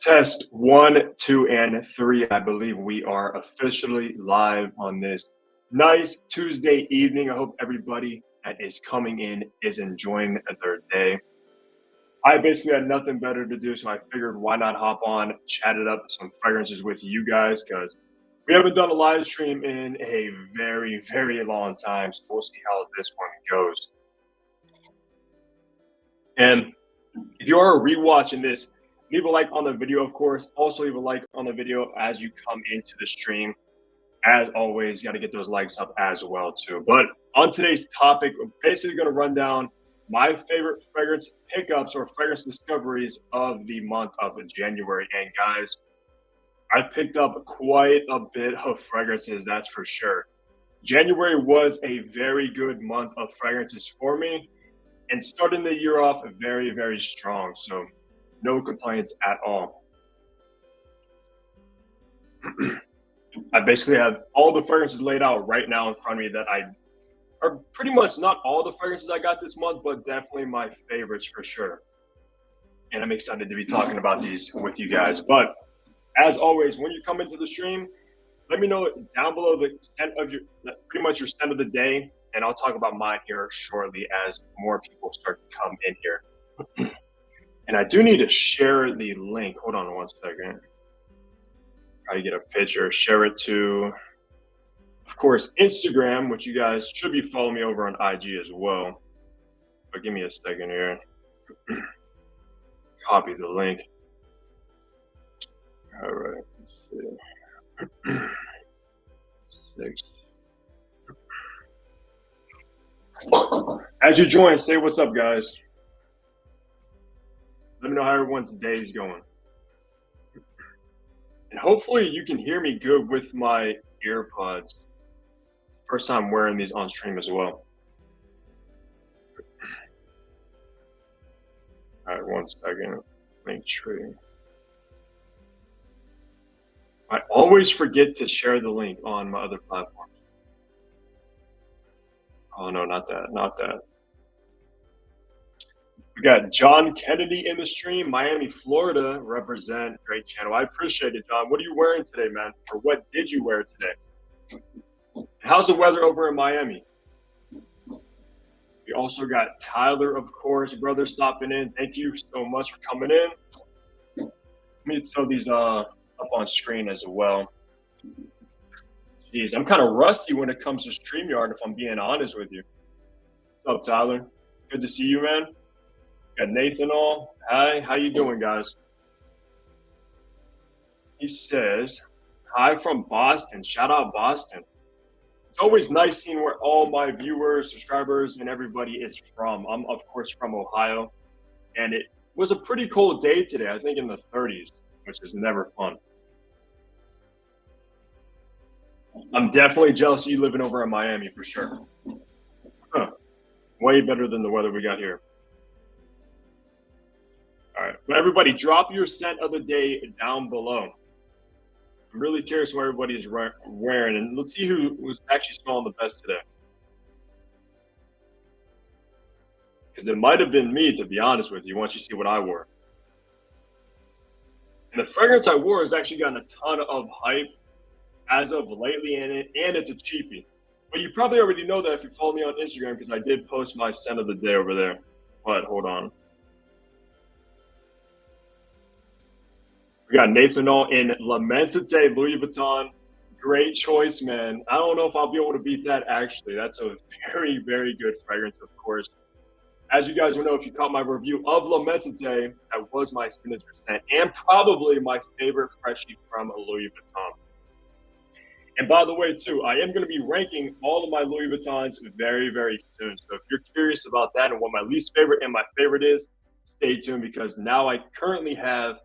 Test 1, 2, and 3. I believe we are officially live on this nice Tuesday evening. I hope everybody that is coming in is enjoying their day. I basically had nothing better to do, so I figured why not hop on, chat it up some fragrances with you guys, because we haven't done a live stream in a very, very long time. So we'll see how this one goes. And if you are rewatching this, leave a like on the video, of course. Also leave a like on the video as you come into the stream. As always, you got to get those likes up as well too. But on today's topic, we're basically going to run down my favorite fragrance pickups or fragrance discoveries of the month of January. And guys, I picked up quite a bit of fragrances, that's for sure. January was a very good month of fragrances for me, and starting the year off very, very strong. So no complaints at all. I basically have all the fragrances laid out right now in front of me that are pretty much not all the fragrances I got this month, but definitely my favorites for sure. And I'm excited to be talking about these with you guys. But as always, when you come into the stream, let me know down below the scent of pretty much your scent of the day, and I'll talk about mine here shortly as more people start to come in here. And I do need to share the link. Hold on one second. Try to get a picture, share it to, of course, Instagram, which you guys should be following me over on IG as well. But give me a second here. Copy the link. All right, let's see. 6. As you join, say what's up, guys. Let me know how everyone's day is going. And hopefully you can hear me good with my earpods. First time wearing these on stream as well. All right, one second. Link tree. I always forget to share the link on my other platforms. Oh no, not that, not that. We got John Kennedy in the stream, Miami, Florida, represent. Great channel. I appreciate it, John. What are you wearing today, man? Or what did you wear today? How's the weather over in Miami? We also got Tyler, of course, brother, stopping in. Thank you so much for coming in. Let me throw these up on screen as well. Jeez, I'm kind of rusty when it comes to StreamYard, if I'm being honest with you. What's up, Tyler? Good to see you, man. Got Nathan all. Hi, how you doing, guys? He says, hi from Boston. Shout out Boston. It's always nice seeing where all my viewers, subscribers, and everybody is from. I'm, of course, from Ohio. And it was a pretty cold day today, I think in the 30s, which is never fun. I'm definitely jealous of you living over in Miami for sure. Huh. Way better than the weather we got here. All right, but everybody, drop your scent of the day down below. I'm really curious what everybody is wearing, and let's see who was actually smelling the best today. Because it might have been me, to be honest with you, once you see what I wore. And the fragrance I wore has actually gotten a ton of hype as of lately, and it's a cheapie. But you probably already know that if you follow me on Instagram, because I did post my scent of the day over there. But hold on. We got Nathan in La Mensite, Louis Vuitton. Great choice, man. I don't know if I'll be able to beat that, actually. That's a very, very good fragrance, of course. As you guys will know, if you caught my review of La Mensite, that was my signature scent and probably my favorite freshie from Louis Vuitton. And by the way, too, I am going to be ranking all of my Louis Vuittons very, very soon. So if you're curious about that and what my least favorite and my favorite is, stay tuned, because now I currently have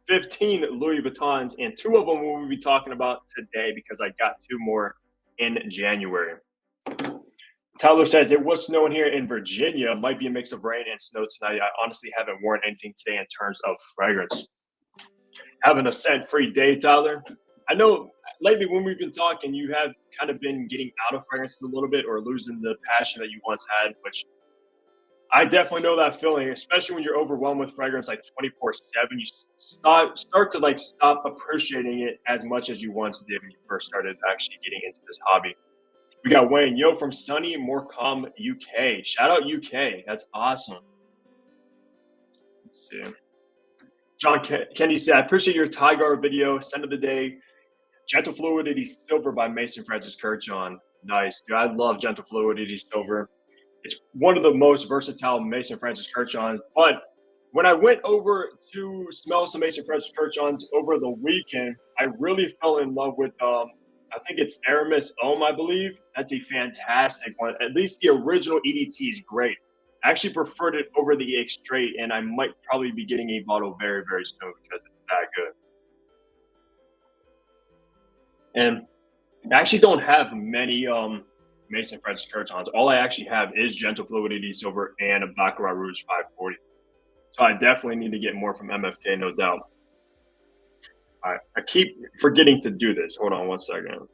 15 Louis Vuittons, and 2 of them we'll be talking about today because I got 2 more in January. Tyler says it was snowing here in Virginia. Might be a mix of rain and snow tonight. I honestly haven't worn anything today in terms of fragrance. Having a scent-free day, Tyler. I know lately when we've been talking, you have kind of been getting out of fragrances a little bit or losing the passion that you once had, which I definitely know that feeling, especially when you're overwhelmed with fragrance like 24/7. You start to like stop appreciating it as much as you once did when you first started actually getting into this hobby. We got Wayne, yo, from sunny Morecambe, UK. Shout out UK. That's awesome. Let's see. John Kenny said, I appreciate your Tiger video. Scent of the day, Gentle Fluidity Silver by Mason Francis Kirchhoff. Nice, dude. I love Gentle Fluidity Silver. It's one of the most versatile Mason Francis Kirchhoffs. But when I went over to smell some Mason Francis Kirchhoffs over the weekend, I really fell in love with I think it's Aramis Homme, I believe. That's a fantastic one. At least the original EDT is great. I actually preferred it over the X-Straight, and I might probably be getting a bottle very, very soon because it's that good. And I actually don't have many Mason Francis Kirchhoffs. All I actually have is Gentle Fluidity Silver and a Baccarat Rouge 540. So I definitely need to get more from MFK, no doubt. All right, I keep forgetting to do this. Hold on one second.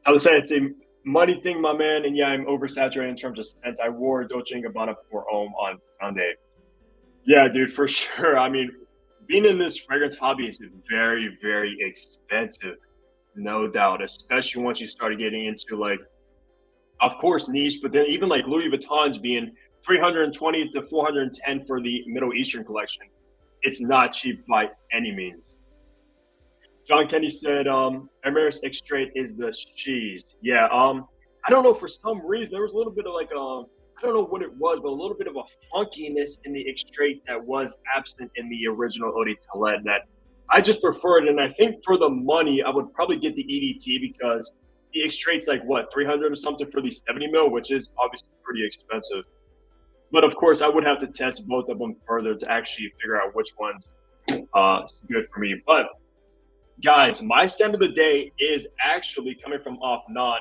I was saying it's a money thing, my man, and yeah, I'm oversaturated in terms of scents. I wore Dolce & Gabbana for Homme on Sunday. Yeah, dude, for sure. I mean, being in this fragrance hobby is very, very expensive, no doubt, especially once you start getting into like, of course, niche, but then even like Louis Vuitton's being 320 to 410 for the Middle Eastern collection. It's not cheap by any means. John Kenny said, Amaris X-Straight is the cheese. Yeah, I don't know, for some reason, there was a little bit of like, I don't know what it was, but a little bit of a funkiness in the X-Straight that was absent in the original Eau de Toilette that I just preferred. And I think for the money, I would probably get the EDT because the X-Straight's like, what, 300 or something for the 70 mil, which is obviously pretty expensive. But of course, I would have to test both of them further to actually figure out which one's good for me. But guys, my scent of the day is actually coming from Off Non,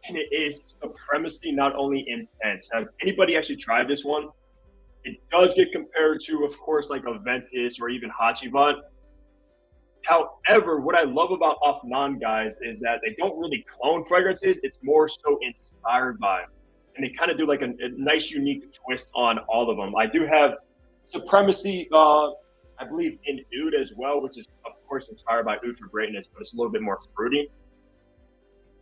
and it is Supremacy Not Only Intense. Has anybody actually tried this one? It does get compared to, of course, like Aventus or even hacivat. However, what I love about Off Non, guys, is that they don't really clone fragrances. It's more so inspired by, and they kind of do like a nice, unique twist on all of them. I do have Supremacy, I believe, in Oud as well, which is, of course, inspired by Oud for Greatness, but it's a little bit more fruity.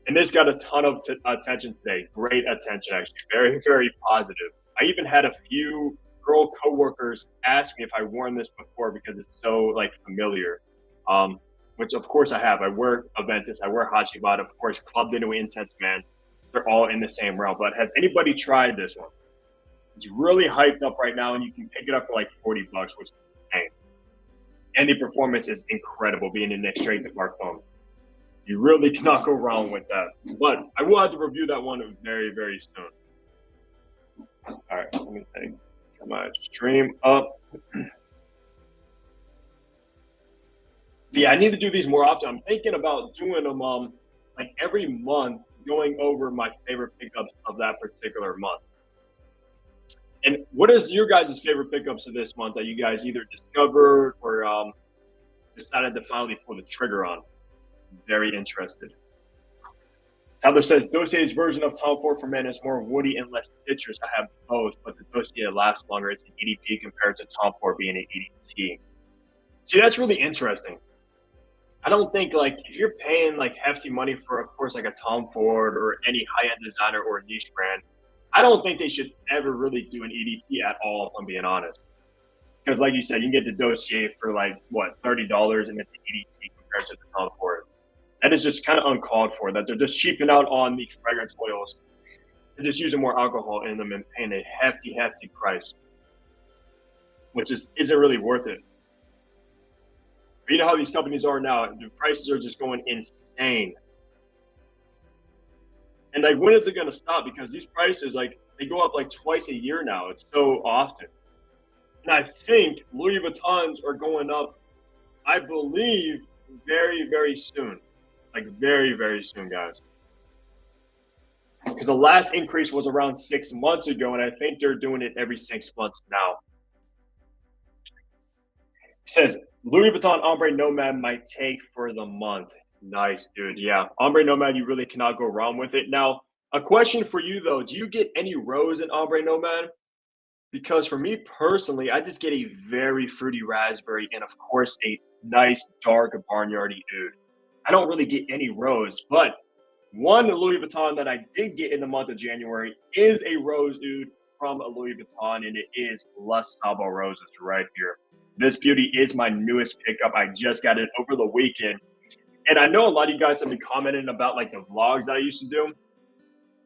And this got a ton of attention today. Great attention, actually. Very, very positive. I even had a few girl coworkers ask me if I worn this before because it's so like familiar. Which of course I have. I wear Aventus, I wear hacivat, of course, Club de Nuit Intense, man. They're all in the same realm. But has anybody tried this one? It's really hyped up right now, and you can pick it up for like $40, which is insane. And the performance is incredible, being in next straight to Parfum. You really cannot go wrong with that. But I will have to review that one very, very soon. All right, let me think. Come on, stream up. Yeah, I need to do these more often. I'm thinking about doing them like every month, going over my favorite pickups of that particular month. And what is your guys' favorite pickups of this month that you guys either discovered or decided to finally pull the trigger on? Very interested. Tyler says, Dossier's version of Tom Ford for men is more woody and less citrus. I have both, but the Dossier lasts longer. It's an EDP compared to Tom Ford being an EDT. See, that's really interesting. I don't think, like, if you're paying, like, hefty money for, of course, like a Tom Ford or any high-end designer or a niche brand, I don't think they should ever really do an EDT at all, if I'm being honest. Because, like you said, you can get the Dossier for, like, what, $30, and it's an EDT compared to the Tom Ford. That is just kind of uncalled for, that they're just cheaping out on the fragrance oils. They're just using more alcohol in them and paying a hefty, hefty price, which just isn't really worth it. But you know how these companies are now. The prices are just going insane. And like, when is it going to stop? Because these prices, like, they go up like twice a year now. It's so often. And I think Louis Vuittons are going up, I believe, very, very soon. Like, very, very soon, guys. Because the last increase was around 6 months ago, and I think they're doing it every 6 months now. It says, Louis Vuitton Ombre Nomad might take for the month. Nice, dude. Yeah. Ombre Nomad, you really cannot go wrong with it. Now, a question for you though. Do you get any rose in Ombre Nomad? Because for me personally, I just get a very fruity raspberry and of course a nice dark barnyardy oud. I don't really get any rose, but one Louis Vuitton that I did get in the month of January is a rose oud from a Louis Vuitton, and it is Les Sabo roses right here. This beauty is my newest pickup. I just got it over the weekend. And I know a lot of you guys have been commenting about like the vlogs that I used to do.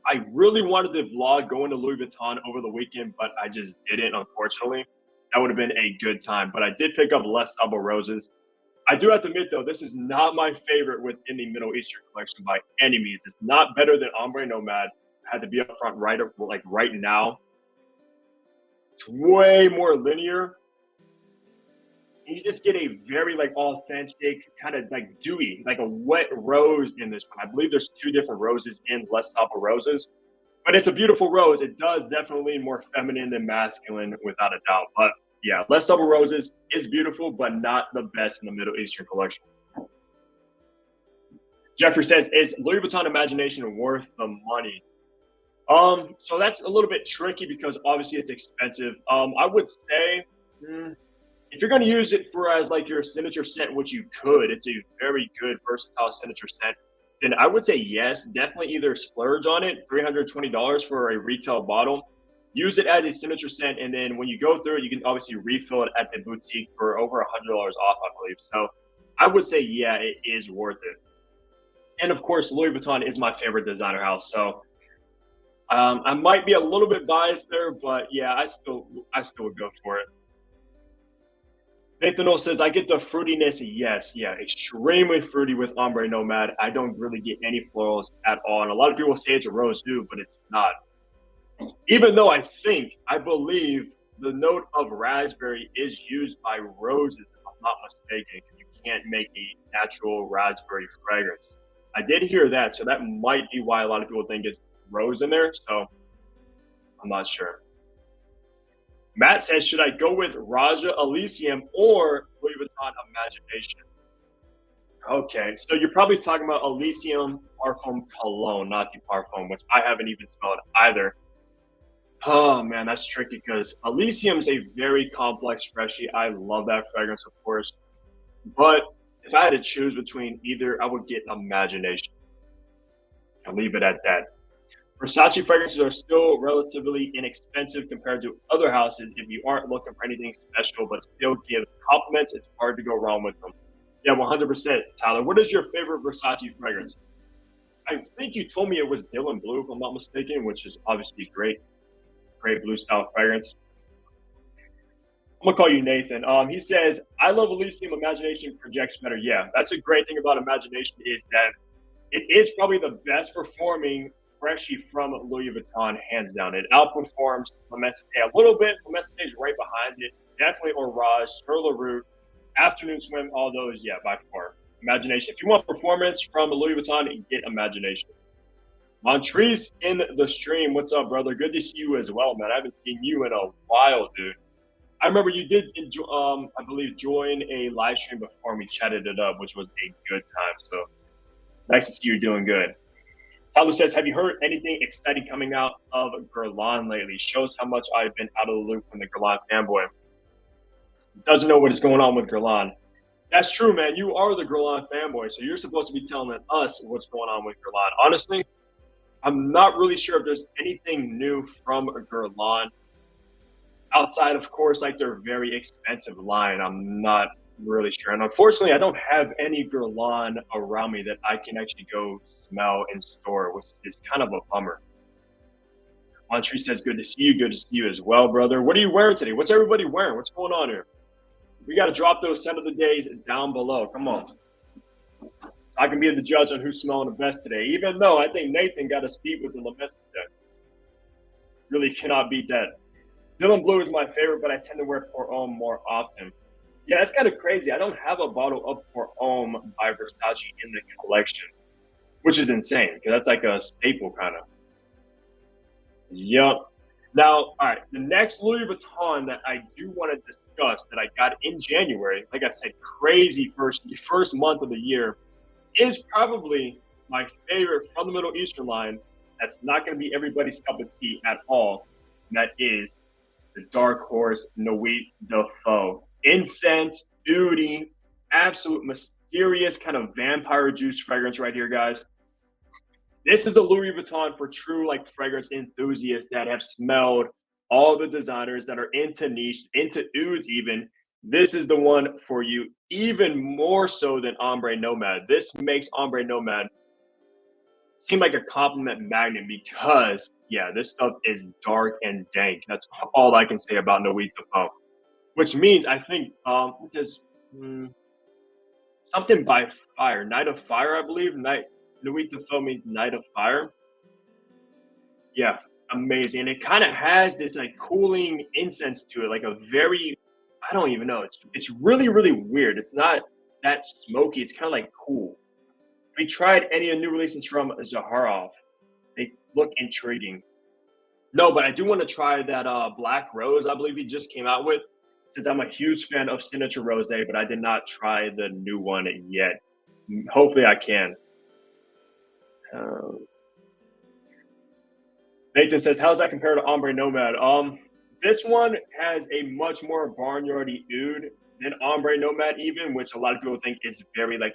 I really wanted to vlog going to Louis Vuitton over the weekend, but I just didn't, unfortunately. That would have been a good time. But I did pick up Les Sabo roses. I do have to admit, though, this is not my favorite within the Middle Eastern collection by any means. It's not better than Ombre Nomad. I had to be up front right now. It's way more linear. And you just get a very like authentic, kind of like dewy, like a wet rose in this one. I believe there's two different roses in Les Sabo roses, but it's a beautiful rose. It does definitely lean more feminine than masculine, without a doubt. But yeah, Les Sabo roses is beautiful, but not the best in the Middle Eastern collection. Jeffrey says, "Is Louis Vuitton Imagination worth the money?" So that's a little bit tricky because obviously it's expensive. I would say. If you're going to use it for as like your signature scent, which you could, it's a very good versatile signature scent, then I would say yes, definitely either splurge on it, $320 for a retail bottle, use it as a signature scent, and then when you go through it, you can obviously refill it at the boutique for over $100 off, I believe. So I would say, yeah, it is worth it. And of course, Louis Vuitton is my favorite designer house. So I might be a little bit biased there, but yeah, I still would go for it. Nathan O says, I get the fruitiness. Yes, yeah, extremely fruity with Ombre Nomad. I don't really get any florals at all. And a lot of people say it's a rose too, but it's not. Even though I believe the note of raspberry is used by roses, if I'm not mistaken, because you can't make a natural raspberry fragrance. I did hear that, so that might be why a lot of people think it's rose in there. So I'm not sure. Matt says, should I go with Raja Elysium or Louis Vuitton Imagination? Okay, so you're probably talking about Elysium Parfum Cologne, not the Parfum, which I haven't even smelled either. Oh man, that's tricky because Elysium's a very complex freshie. I love that fragrance, of course. But if I had to choose between either, I would get Imagination. I'll leave it at that. Versace fragrances are still relatively inexpensive compared to other houses. If you aren't looking for anything special but still give compliments, it's hard to go wrong with them. Yeah, 100%. Tyler, what is your favorite Versace fragrance? I think you told me it was Dylan Blue, if I'm not mistaken, which is obviously great blue style fragrance. I'm gonna call you Nathan. He says, I love Elysium. Imagination projects better. Yeah, that's a great thing about Imagination is that it is probably the best performing freshie from Louis Vuitton, hands down. It outperforms Lamessite a little bit. Lamessite is right behind it. Definitely Orage, Sur La Route, Afternoon Swim, all those, yeah, by far. Imagination. If you want performance from Louis Vuitton, get Imagination. Montrese in the stream. What's up, brother? Good to see you as well, man. I haven't seen you in a while, dude. I remember you did, I believe, join a live stream before and we chatted it up, which was a good time. So nice to see you doing good. Tyler says, have you heard anything exciting coming out of Guerlain lately? Shows how much I've been out of the loop from the Guerlain fanboy. Doesn't know what is going on with Guerlain. That's true, man. You are the Guerlain fanboy, so you're supposed to be telling us what's going on with Guerlain. Honestly, I'm not really sure if there's anything new from Guerlain. Outside, of course, like their very expensive line, I'm not really sure. And unfortunately, I don't have any Guerlain around me that I can actually go smell in store, which is kind of a bummer. Montrese says, good to see you. Good to see you as well, brother. What are you wearing today? What's everybody wearing? What's going on here? We got to drop those scent of the days down below. Come on. I can be the judge on who's smelling the best today, even though I think Nathan got a speed with the Lamessite. Really cannot beat that. Dylan Blue is my favorite, but I tend to wear Pour Homme more often. Yeah, that's kind of crazy. I don't have a bottle of Pour Homme by Versace in the collection, which is insane because that's like a staple kind of. Yup. Now, all right, the next Louis Vuitton that I do want to discuss that I got in January, like I said, crazy first month of the year, is probably my favorite from the Middle Eastern line. That's not going to be everybody's cup of tea at all. And that is the dark horse Nuit de Feu. Incense, ouding, absolute mysterious kind of vampire juice fragrance right here, guys. This is a Louis Vuitton for true like fragrance enthusiasts that have smelled all the designers that are into niche, into ouds even. This is the one for you, even more so than Ombre Nomad. This makes Ombre Nomad seem like a compliment magnet because, yeah, this stuff is dark and dank. That's all I can say about Nuit de Feu. Which means I think just something by fire, Night of Fire, I believe. Nuit de Feu means Night of Fire. Yeah, amazing. And it kind of has this like cooling incense to it, like a very, I don't even know. It's really, really weird. It's not that smoky. It's kind of like cool. We tried any of the new releases from Zaharoff. They look intriguing. No, but I do want to try that Black Rose I believe he just came out with, since I'm a huge fan of Signature Rosé, but I did not try the new one yet. Hopefully I can. Nathan says, how does that compare to Ombre Nomad? This one has a much more barnyardy oud than Ombre Nomad even, which a lot of people think is very like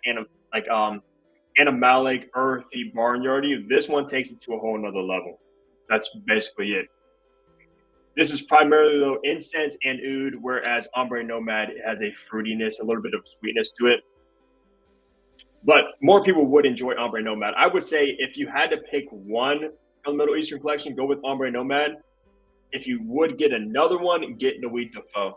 animalic, earthy, barnyardy. This one takes it to a whole nother level. That's basically it. This is primarily though incense and oud, whereas Ombre Nomad has a fruitiness, a little bit of sweetness to it. But more people would enjoy Ombre Nomad. I would say if you had to pick one from the Middle Eastern collection, go with Ombre Nomad. If you would get another one, get Nuit de Feu.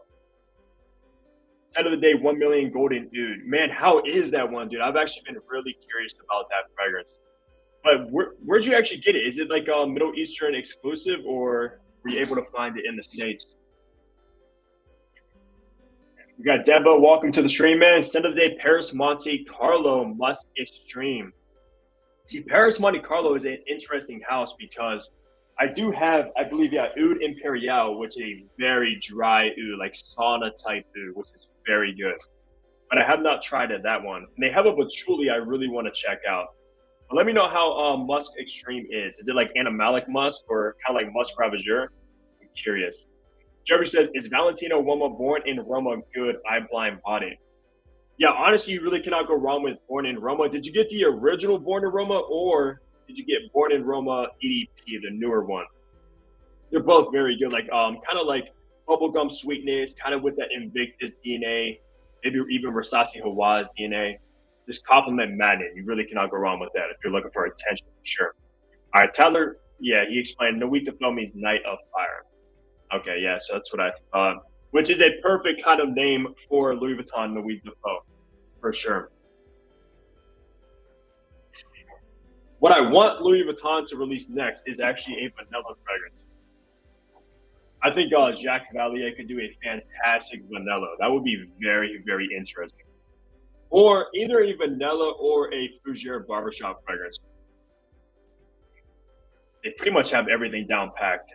Set of the day, 1 million golden oud. Man, how is that one, dude? I've actually been really curious about that fragrance. But where'd you actually get it? Is it like a Middle Eastern exclusive, or were you able to find it in the States? We got Deba. Welcome to the stream, man. Scent of the day, Paris Monte Carlo Musk Extreme. See, Paris Monte Carlo is an interesting house because I do have, I believe, yeah, Oud Imperial, which is a very dry oud, like sauna type oud, which is very good. But I have not tried that one. And they have a patchouli I really want to check out. But let me know how Musk Extreme is. Is it like animalic musk or kind of like musk ravageur? I'm curious. Jeffrey says, is Valentino Uomo Born in Roma good? I blind bought it. Yeah, honestly, you really cannot go wrong with Born in Roma. Did you get the original Born in Roma, or did you get Born in Roma EDP, the newer one? They're both very good, like kind of like bubblegum sweetness, kind of with that Invictus DNA, maybe even Versace Hawaz DNA. Just compliment magnet. You really cannot go wrong with that if you're looking for attention, for sure. All right, Tyler, yeah, he explained Nuit de Feu means Night of Fire. Okay, yeah, so that's what I thought, which is a perfect kind of name for Louis Vuitton Nuit de Feu, for sure. What I want Louis Vuitton to release next is actually a vanilla fragrance. I think Jacques Valier could do a fantastic vanilla. That would be very, very interesting. Or either a vanilla or a Fougere barbershop fragrance. They pretty much have everything down packed.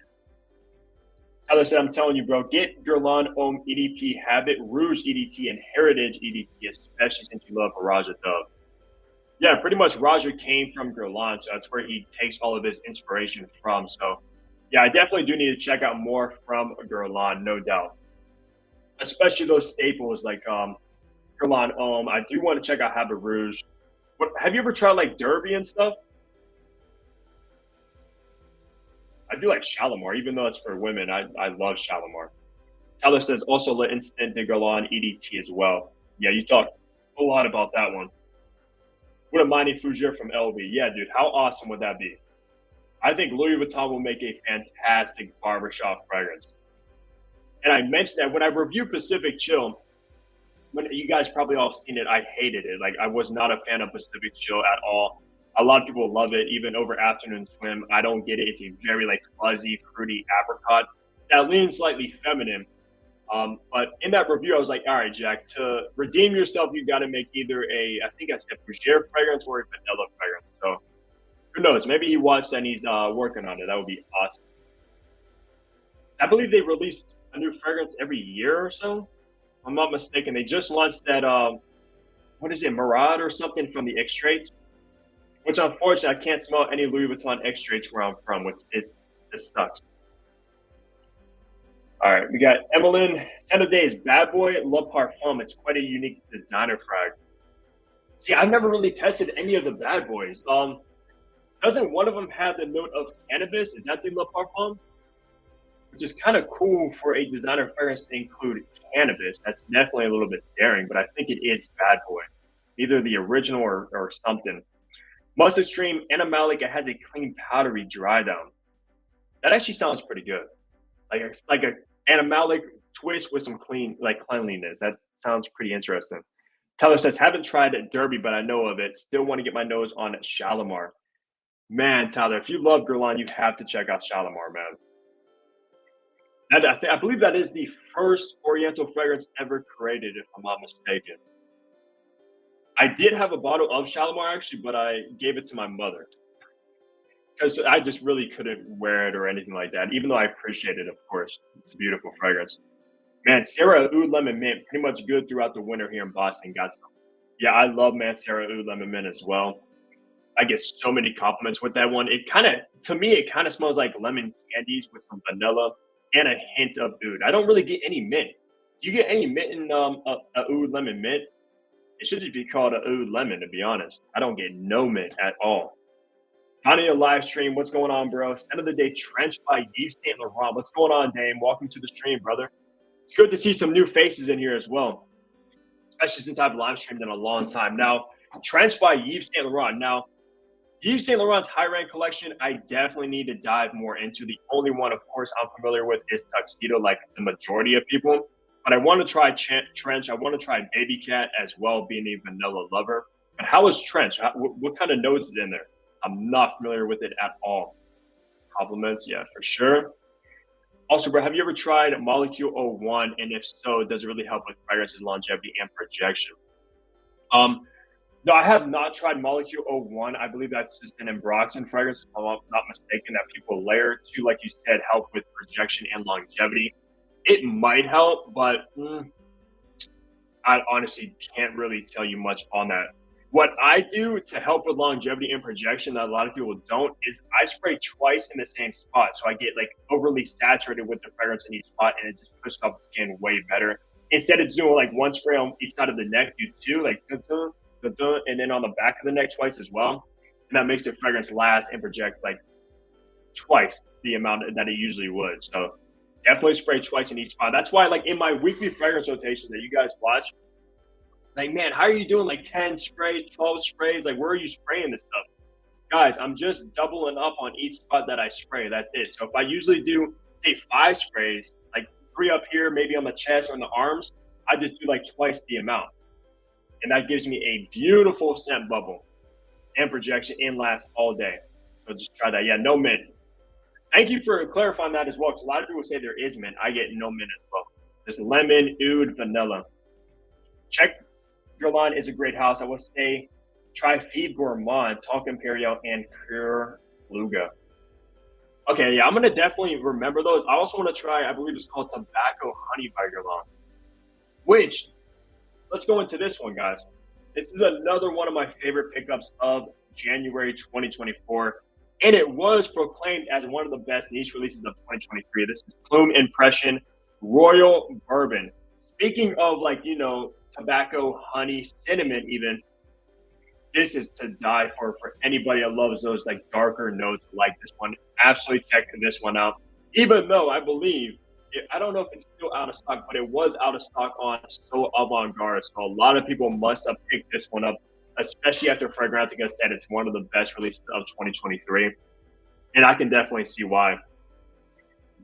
Tyler said, I'm telling you, bro, get Guerlain Homme EDP, Habit, Rouge EDT, and Heritage EDT, especially since you love Raja Dove. Yeah, pretty much Roger came from Guerlain, so that's where he takes all of his inspiration from. So, yeah, I definitely do need to check out more from Guerlain, no doubt. Especially those staples like Guerlain Homme. I do want to check out Habit Rouge. Have you ever tried like Derby and stuff? I do like Shalimar, even though it's for women. I love Shalimar. Tyler says also Le Instant de Guerlain EDT as well. Yeah, you talked a lot about that one. What a mighty Fougere from LV. Yeah, dude, how awesome would that be? I think Louis Vuitton will make a fantastic barbershop fragrance. And I mentioned that when I reviewed Pacific Chill, when you guys probably all seen it, I hated it. Like, I was not a fan of Pacific Chill at all. A lot of people love it, even over Afternoon Swim. I don't get it. It's a very like fuzzy, fruity apricot that leans slightly feminine. But in that review, I was like, all right, Jack, to redeem yourself, you got to make either I think I said Fougere fragrance or a vanilla fragrance. So who knows? Maybe he watched and he's working on it. That would be awesome. I believe they release a new fragrance every year or so. If I'm not mistaken. They just launched that, what is it, Murad or something from the X-Straits, which unfortunately I can't smell any Louis Vuitton X-Straits where I'm from, which is just sucks. All right, we got Evelyn. Scent of the day is Bad Boy Le Parfum. It's quite a unique designer frag. See, I've never really tested any of the Bad Boys. Doesn't one of them have the note of cannabis? Is that the Le Parfum? Which is kind of cool for a designer fragrance to include cannabis. That's definitely a little bit daring, but I think it is Bad Boy, either the original or something. Most Extreme Animalic. It has a clean, powdery dry down. That actually sounds pretty good. Like a animalic twist with some cleanliness. That sounds pretty interesting. Teller says, haven't tried Derby, but I know of it. Still want to get my nose on Shalimar. Man, Tyler, if you love Guerlain, you have to check out Shalimar, man. I believe that is the first Oriental fragrance ever created, if I'm not mistaken. I did have a bottle of Shalimar, actually, but I gave it to my mother, because I just really couldn't wear it or anything like that, even though I appreciate it, of course. It's a beautiful fragrance. Mancera Oud Lemon Mint, pretty much good throughout the winter here in Boston. Got some. Yeah, I love Mancera Oud Lemon Mint as well. I get so many compliments with that one. To me, it kind of smells like lemon candies with some vanilla and a hint of oud. I don't really get any mint. Do you get any mint in a Oud Lemon Mint? It should just be called a Oud Lemon, to be honest. I don't get no mint at all. Finding a live stream. What's going on, bro? Scent of the day, Trench by Yves Saint Laurent. What's going on, Dame? Welcome to the stream, brother. It's good to see some new faces in here as well, especially since I've live streamed in a long time. Now, Trench by Yves Saint Laurent. Now, Yves Saint Laurent's high-rank collection, I definitely need to dive more into. The only one, of course, I'm familiar with is Tuxedo, like the majority of people. But I want to try Trench. I want to try Baby Cat as well, being a vanilla lover. But how is Trench? What kind of notes is in there? I'm not familiar with it at all. Compliments, yeah, for sure. Also, bro, have you ever tried Molecule 01? And if so, does it really help with fragrance's longevity and projection? No, I have not tried Molecule 01. I believe that's just an Ambroxan fragrance, if I'm not mistaken, that people layer to, like you said, help with projection and longevity. It might help, but I honestly can't really tell you much on that. What I do to help with longevity and projection that a lot of people don't is I spray twice in the same spot. So I get like overly saturated with the fragrance in each spot, and it just pushes off the skin way better. Instead of doing like one spray on each side of the neck, do two, like and then on the back of the neck twice as well. And that makes the fragrance last and project like twice the amount that it usually would. So definitely spray twice in each spot. That's why, like, in my weekly fragrance rotation that you guys watch, like, man, how are you doing like 10 sprays, 12 sprays? Like, where are you spraying this stuff? Guys, I'm just doubling up on each spot that I spray. That's it. So if I usually do, say, 5 sprays, like 3 up here, maybe on the chest or on the arms, I just do like twice the amount. And that gives me a beautiful scent bubble and projection and lasts all day. So just try that. Yeah, no mint. Thank you for clarifying that as well, because a lot of people say there is mint. I get no mint as well. Just lemon, oud, vanilla. Check Guerlain is a great house. I would say try Feed Gourmand, Talk Imperial, and Pure Luga. Okay, yeah, I'm going to definitely remember those. I also want to try, I believe it's called Tobacco Honey by Guerlain, which, let's go into this one, guys. This is another one of my favorite pickups of January 2024, and it was proclaimed as one of the best niche releases of 2023. This is Plume Impression Royal Bourbon. Speaking of, like, you know, tobacco, honey, cinnamon even, this is to die for anybody that loves those like darker notes like this one. Absolutely check this one out. Even though I believe, I don't know if it's still out of stock, but it was out of stock on So Avant-Garde. So a lot of people must have picked this one up, especially after FragHunterBusiness said it's one of the best releases of 2023. And I can definitely see why.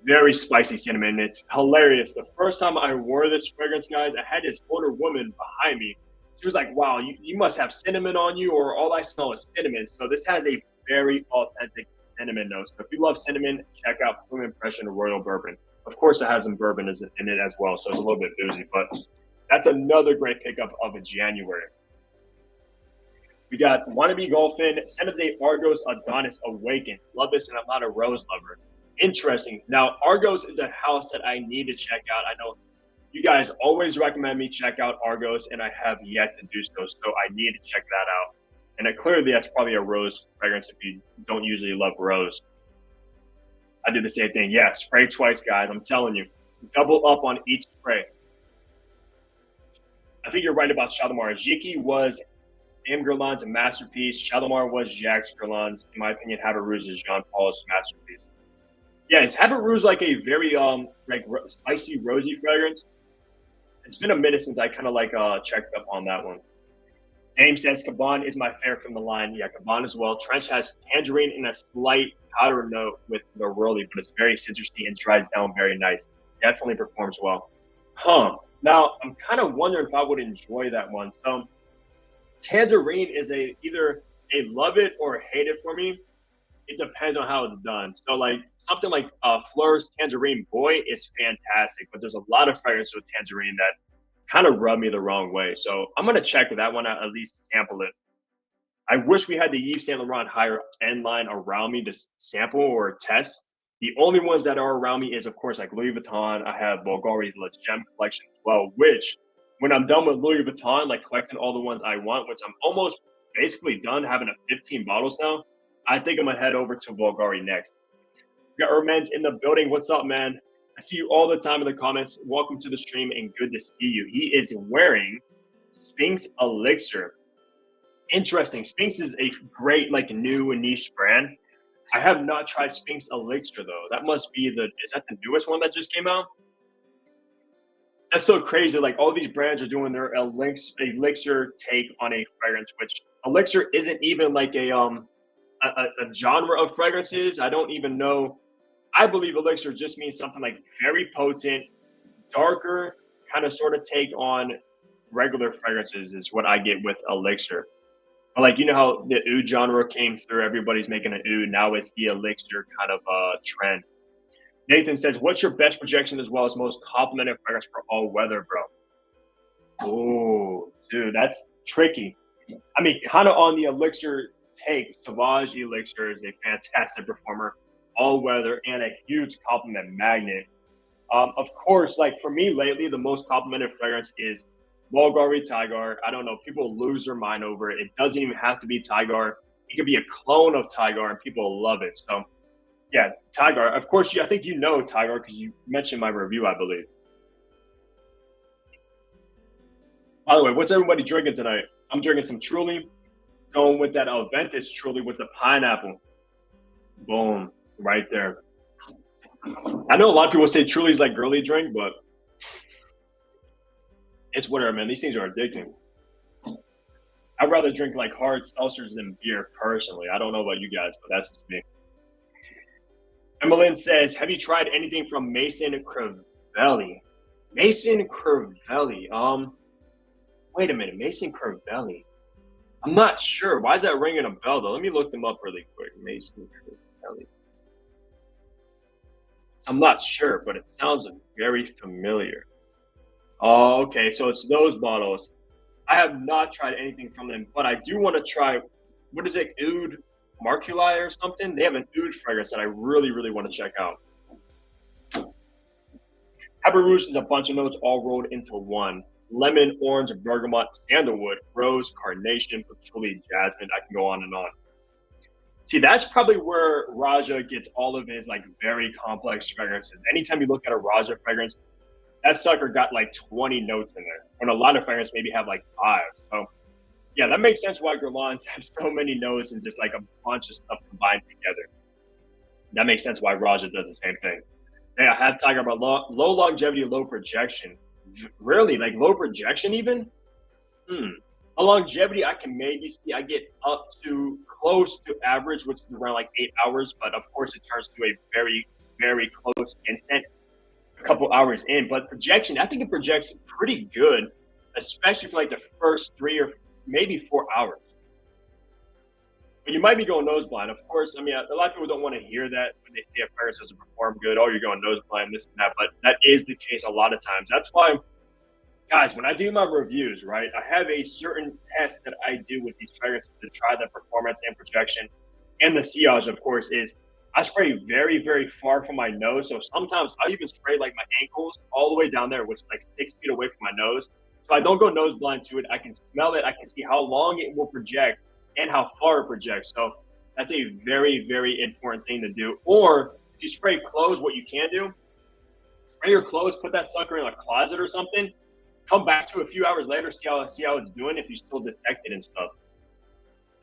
Very spicy cinnamon. It's hilarious. The first time I wore this fragrance, guys, I had this older woman behind me. She was like, wow, you must have cinnamon on you, or all I smell is cinnamon. So this has a very authentic cinnamon note. So if you love cinnamon, check out Plume Impression Royal Bourbon. Of course, it has some bourbon in it as well, so it's a little bit boozy, but that's another great pickup of a January. We got Wannabe Golfin, Scent of the Day, Argos Adonis Awaken. Love this, and I'm not a rose lover. Interesting. Now, Argos is a house that I need to check out. I know You guys always recommend me check out Argos, and I have yet to do so, so I need to check that out. And clearly that's probably a rose fragrance if you don't usually love rose. I do the same thing. Yeah, spray twice, guys. I'm telling you. Double up on each spray. I think you're right about Shalimar. Jiki was M. Guerlain's masterpiece. Shalimar was Jacques Guerlain's. In my opinion, Habit Rouge is Jean Paul's masterpiece. Yeah, is Habit Rouge like a very like spicy, rosy fragrance? It's been a minute since I kind of like checked up on that one. Dame says Gabanna is my favorite from the line. Yeah, Gabanna as well. Trench has tangerine and a slight powder note with the neroli, but it's very citrusy and dries down very nice. Definitely performs well. Now, I'm kind of wondering if I would enjoy that one. So tangerine is either a love it or hate it for me. It depends on how it's done. So like something like Fleur's Tangerine Boy is fantastic, but there's a lot of fragrances with tangerine that kind of rub me the wrong way. So I'm going to check that one out, at least sample it. I wish we had the Yves Saint Laurent higher end line around me to sample or test. The only ones that are around me is, of course, like Louis Vuitton. I have Bulgari's La Gem collection as well, which when I'm done with Louis Vuitton, like collecting all the ones I want, which I'm almost basically done having 15 bottles now, I think I'm going to head over to Bulgari next. We got Herman's in the building. What's up, man? I see you all the time in the comments. Welcome to the stream and good to see you. He is wearing Sphinx Elixir. Interesting. Sphinx is a great, like, new and niche brand. I have not tried Sphinx Elixir though. That must be is that the newest one that just came out? That's so crazy. Like all these brands are doing their elixir take on a fragrance, which elixir isn't even like a genre of fragrances. I don't even know. I believe elixir just means something like very potent, darker, kind of sort of take on regular fragrances is what I get with elixir. But like, you know how the oud genre came through, everybody's making an oud. Now it's the elixir kind of trend. Nathan says, what's your best projection as well as most complimented fragrance for all weather, bro? Oh, dude, that's tricky. I mean, kind of on the elixir take, Sauvage Elixir is a fantastic performer, all weather, and a huge compliment magnet. Of course, like for me lately, the most complimented fragrance is Bulgari Tiger. I don't know, people lose their mind over it. It doesn't even have to be Tiger. It could be a clone of Tiger, and people love it. So, yeah, Tiger. Of course, I think you know Tiger because you mentioned my review, I believe. By the way, what's everybody drinking tonight? I'm drinking some Truly, going with that Aventus Truly with the pineapple. Boom, right there. I know a lot of people say Truly's like girly drink, but it's whatever, man. These things are addicting. I'd rather drink like hard seltzers than beer personally. I don't know about you guys, but that's just me. Emmeline says, have you tried anything from Maison Crivelli? Maison Crivelli. Wait a minute, Maison Crivelli. I'm not sure. Why is that ringing a bell though? Let me look them up really quick. Maison Crivelli. I'm not sure, but it sounds very familiar. Oh, okay. So it's those bottles. I have not tried anything from them, but I do want to try, what is it, Oud Marculi or something? They have an oud fragrance that I really, really want to check out. Habit Rouge is a bunch of notes all rolled into one. Lemon, orange, bergamot, sandalwood, rose, carnation, patchouli, jasmine. I can go on and on. See, that's probably where Raja gets all of his like very complex fragrances. Anytime you look at a Raja fragrance, that sucker got like 20 notes in there, when a lot of fragrances maybe have like 5. So yeah, that makes sense why Guerlain's have so many notes and just like a bunch of stuff combined together. That makes sense why Raja does the same thing. Yeah, I have Tiger about low longevity, low projection. Really, like low projection even? A longevity I can maybe see. I get up to close to average, which is around like 8 hours, but of course it turns to a very, very close instant a couple hours in. But projection, I think it projects pretty good, especially for like the first 3 or maybe 4 hours. But you might be going nose blind. Of course, I mean, a lot of people don't want to hear that when they say a fragrance doesn't perform good. Oh, you're going nose blind, this and that. But that is the case a lot of times. That's why, guys, when I do my reviews, right, I have a certain test that I do with these fragrances to try the performance and projection. And the sillage, of course, is I spray very, very far from my nose. So sometimes I even spray like my ankles all the way down there, which is like 6 feet away from my nose. So I don't go nose blind to it. I can smell it. I can see how long it will project and how far it projects. So that's a very, very important thing to do. Or if you spray clothes, what you can do, spray your clothes, put that sucker in a closet or something, come back to a few hours later, see how it's doing, if you still detect it and stuff.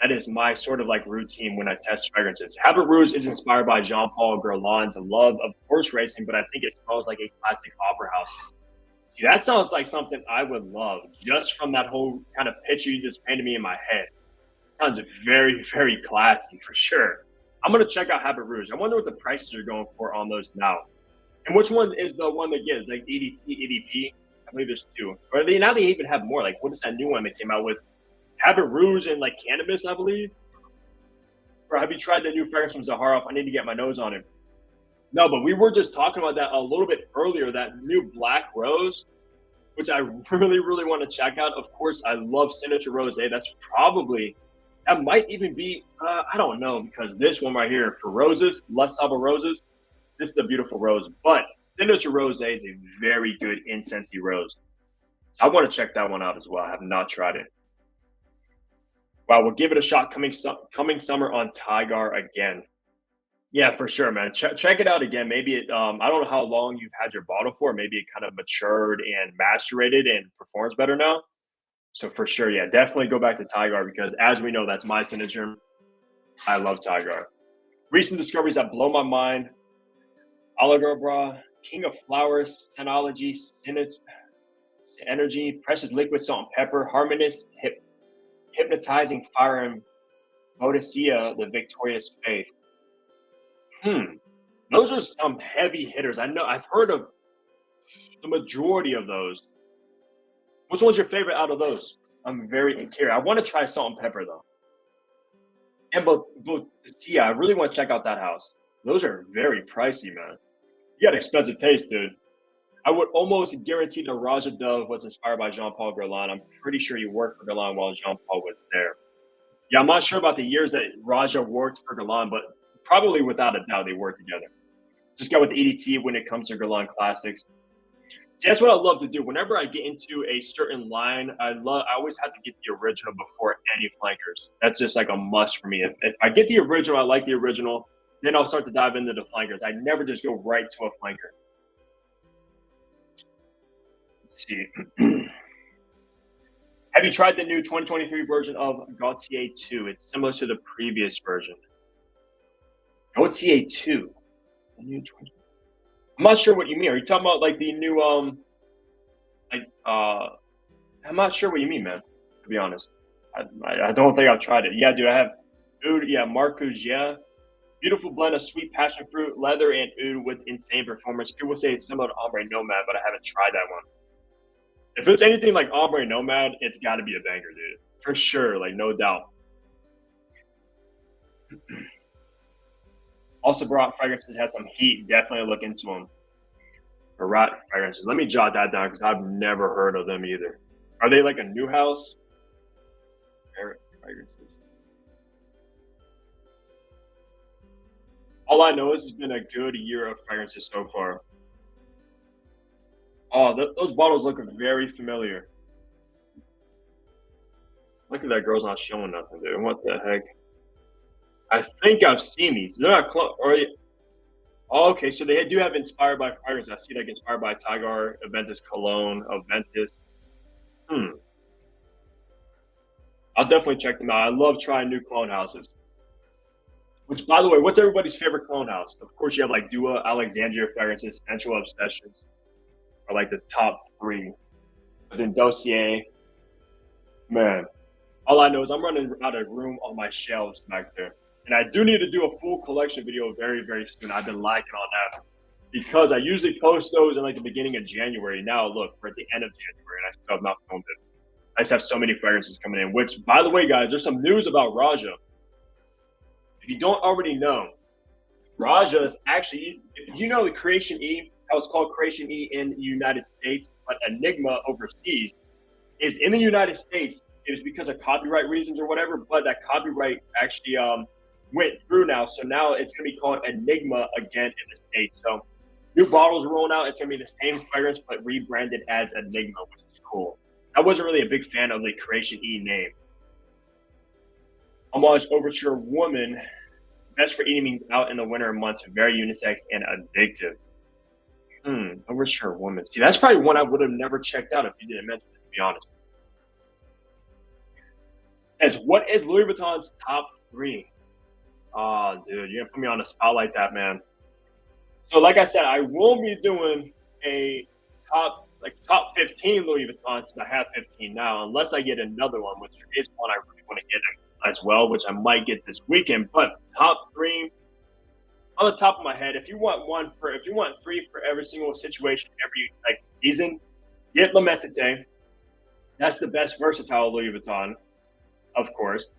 That is my sort of like routine when I test fragrances. Habit Rouge is inspired by Jean-Paul Guerlain's love of horse racing, but I think it smells like a classic opera house. See, that sounds like something I would love just from that whole kind of picture you just painted me in my head. Sounds very, very classy for sure. I'm going to check out Habit Rouge. I wonder what the prices are going for on those now. And which one is the one that gets like EDT, EDP? I believe there's two. Or now they even have more. Like, what is that new one that came out with? Habit Rouge and like cannabis, I believe. Or have you tried the new fragrance from Zaharoff? I need to get my nose on it. No, but we were just talking about that a little bit earlier, that new Black Rose, which I really, really want to check out. Of course, I love Signature Rose. That's probably, that might even be, I don't know, because this one right here for roses, Lust Saba Roses, this is a beautiful rose. But Signature Rose is a very good incensey rose. I want to check that one out as well. I have not tried it. Wow, we'll give it a shot coming summer on Tiger again. Yeah, for sure, man. Check it out again. Maybe it, I don't know how long you've had your bottle for. Maybe it kind of matured and macerated and performs better now. So for sure, yeah, definitely go back to Tiger because as we know, that's my signature. I love Tiger. Recent discoveries that blow my mind. Alagarbra, King of Flowers, Senology, Energy, Precious Liquid, Salt and Pepper, Harmonious, Hypnotizing Fire, and Boadicea, the Victorious Faith. Those are some heavy hitters. I know I've heard of the majority of those. Which one's your favorite out of those? I'm very curious. I want to try Salt and Pepper though. And Boadicea, I really want to check out that house. Those are very pricey, man. You got expensive taste, dude. I would almost guarantee the Raja Dove was inspired by Jean-Paul Guerlain. I'm pretty sure you worked for Guerlain while Jean-Paul was there. Yeah, I'm not sure about the years that Raja worked for Guerlain, but probably without a doubt they worked together. Just go with EDT when it comes to Guerlain classics. See, that's what I love to do. Whenever I get into a certain line, I always have to get the original before any flankers. That's just like a must for me. If I get the original, I like the original, then I'll start to dive into the flankers. I never just go right to a flanker. Let's see. Have you tried the new 2023 version of Gaultier 2? It's similar to the previous version. Gaultier 2. The new 20. I'm not sure what you mean. Are you talking about like the new I'm not sure what you mean, man, to be honest. I don't think I've tried it. Yeah, dude, I have oud, yeah, Marcus, yeah. Beautiful blend of sweet passion fruit, leather, and oud with insane performance. People say it's similar to Ombre Nomad, but I haven't tried that one. If it's anything like Ombre Nomad, it's got to be a banger, dude. For sure, like no doubt. Also, Barat fragrances had some heat. Definitely look into them. Barat fragrances. Let me jot that down because I've never heard of them either. Are they like a new house? Fragrances. All I know is it's been a good year of fragrances so far. Oh, those bottles look very familiar. Look at that girl's not showing nothing, dude. What the heck? I think I've seen these. They're not close. Oh, okay, so they do have inspired by fragrance. I see like inspired by Tiger, Aventus Cologne, Aventus. I'll definitely check them out. I love trying new clone houses. Which, by the way, what's everybody's favorite clone house? Of course, you have like Dua, Alexandria fragrances, Sensual Obsessions are like the top three. But then Dossier, man, all I know is I'm running out of room on my shelves back there. And I do need to do a full collection video very, very soon. I've been liking on that because I usually post those in like the beginning of January. Now, look, we're at the end of January and I still have not filmed it. I just have so many fragrances coming in, which, by the way, guys, there's some news about Raja. If you don't already know, Raja is actually, you know the Creation E, how it's called Creation E in the United States, but Enigma overseas is in the United States. It was because of copyright reasons or whatever, but that copyright actually went through now. So now it's going to be called Enigma again in the States. So new bottles rolling out. It's going to be the same fragrance, but rebranded as Enigma, which is cool. I wasn't really a big fan of the Creation E name. Homage Overture Woman. Best for eating means out in the winter months. Very unisex and addictive. Overture Woman. See, that's probably one I would have never checked out if you didn't mention it, to be honest. It says, what is Louis Vuitton's top 3? Oh, dude, you're going to put me on a spot like that, man. So like I said, I will be doing a top 15 Louis Vuittons, since I have 15 now, unless I get another one, which is one I really want to get as well, which I might get this weekend. But top 3 on the top of my head, if you want 3 for every single situation, every season, get La Mesite. That's the best versatile Louis Vuitton, of course.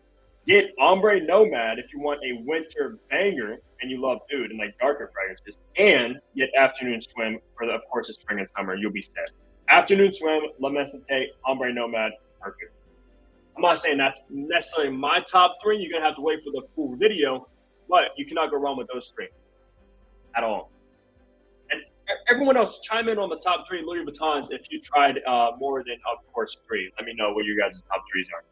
Get Ombre Nomad if you want a winter banger and you love oud and darker fragrances. And get Afternoon Swim for, of course, the spring and summer. You'll be set. Afternoon Swim, La Mesite, Ombre Nomad, perfect. I'm not saying that's necessarily my top 3. You're going to have to wait for the full video, but you cannot go wrong with those 3 at all. And everyone else, chime in on the top 3 Louis Vuittons if you tried more than, of course, 3. Let me know what your guys' top 3s are.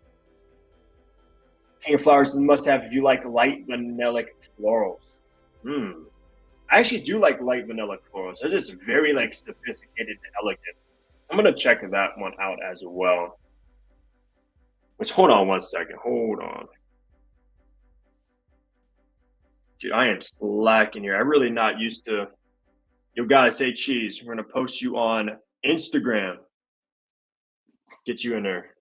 King of Flowers is a must-have if you like light vanillic florals. I actually do like light vanilla florals. They're just very sophisticated and elegant. I'm gonna check that one out as well. Which, hold on one second. Hold on. Dude, I am slacking here. I'm really not used to, yo guys, say cheese. We're gonna post you on Instagram. Get you in there.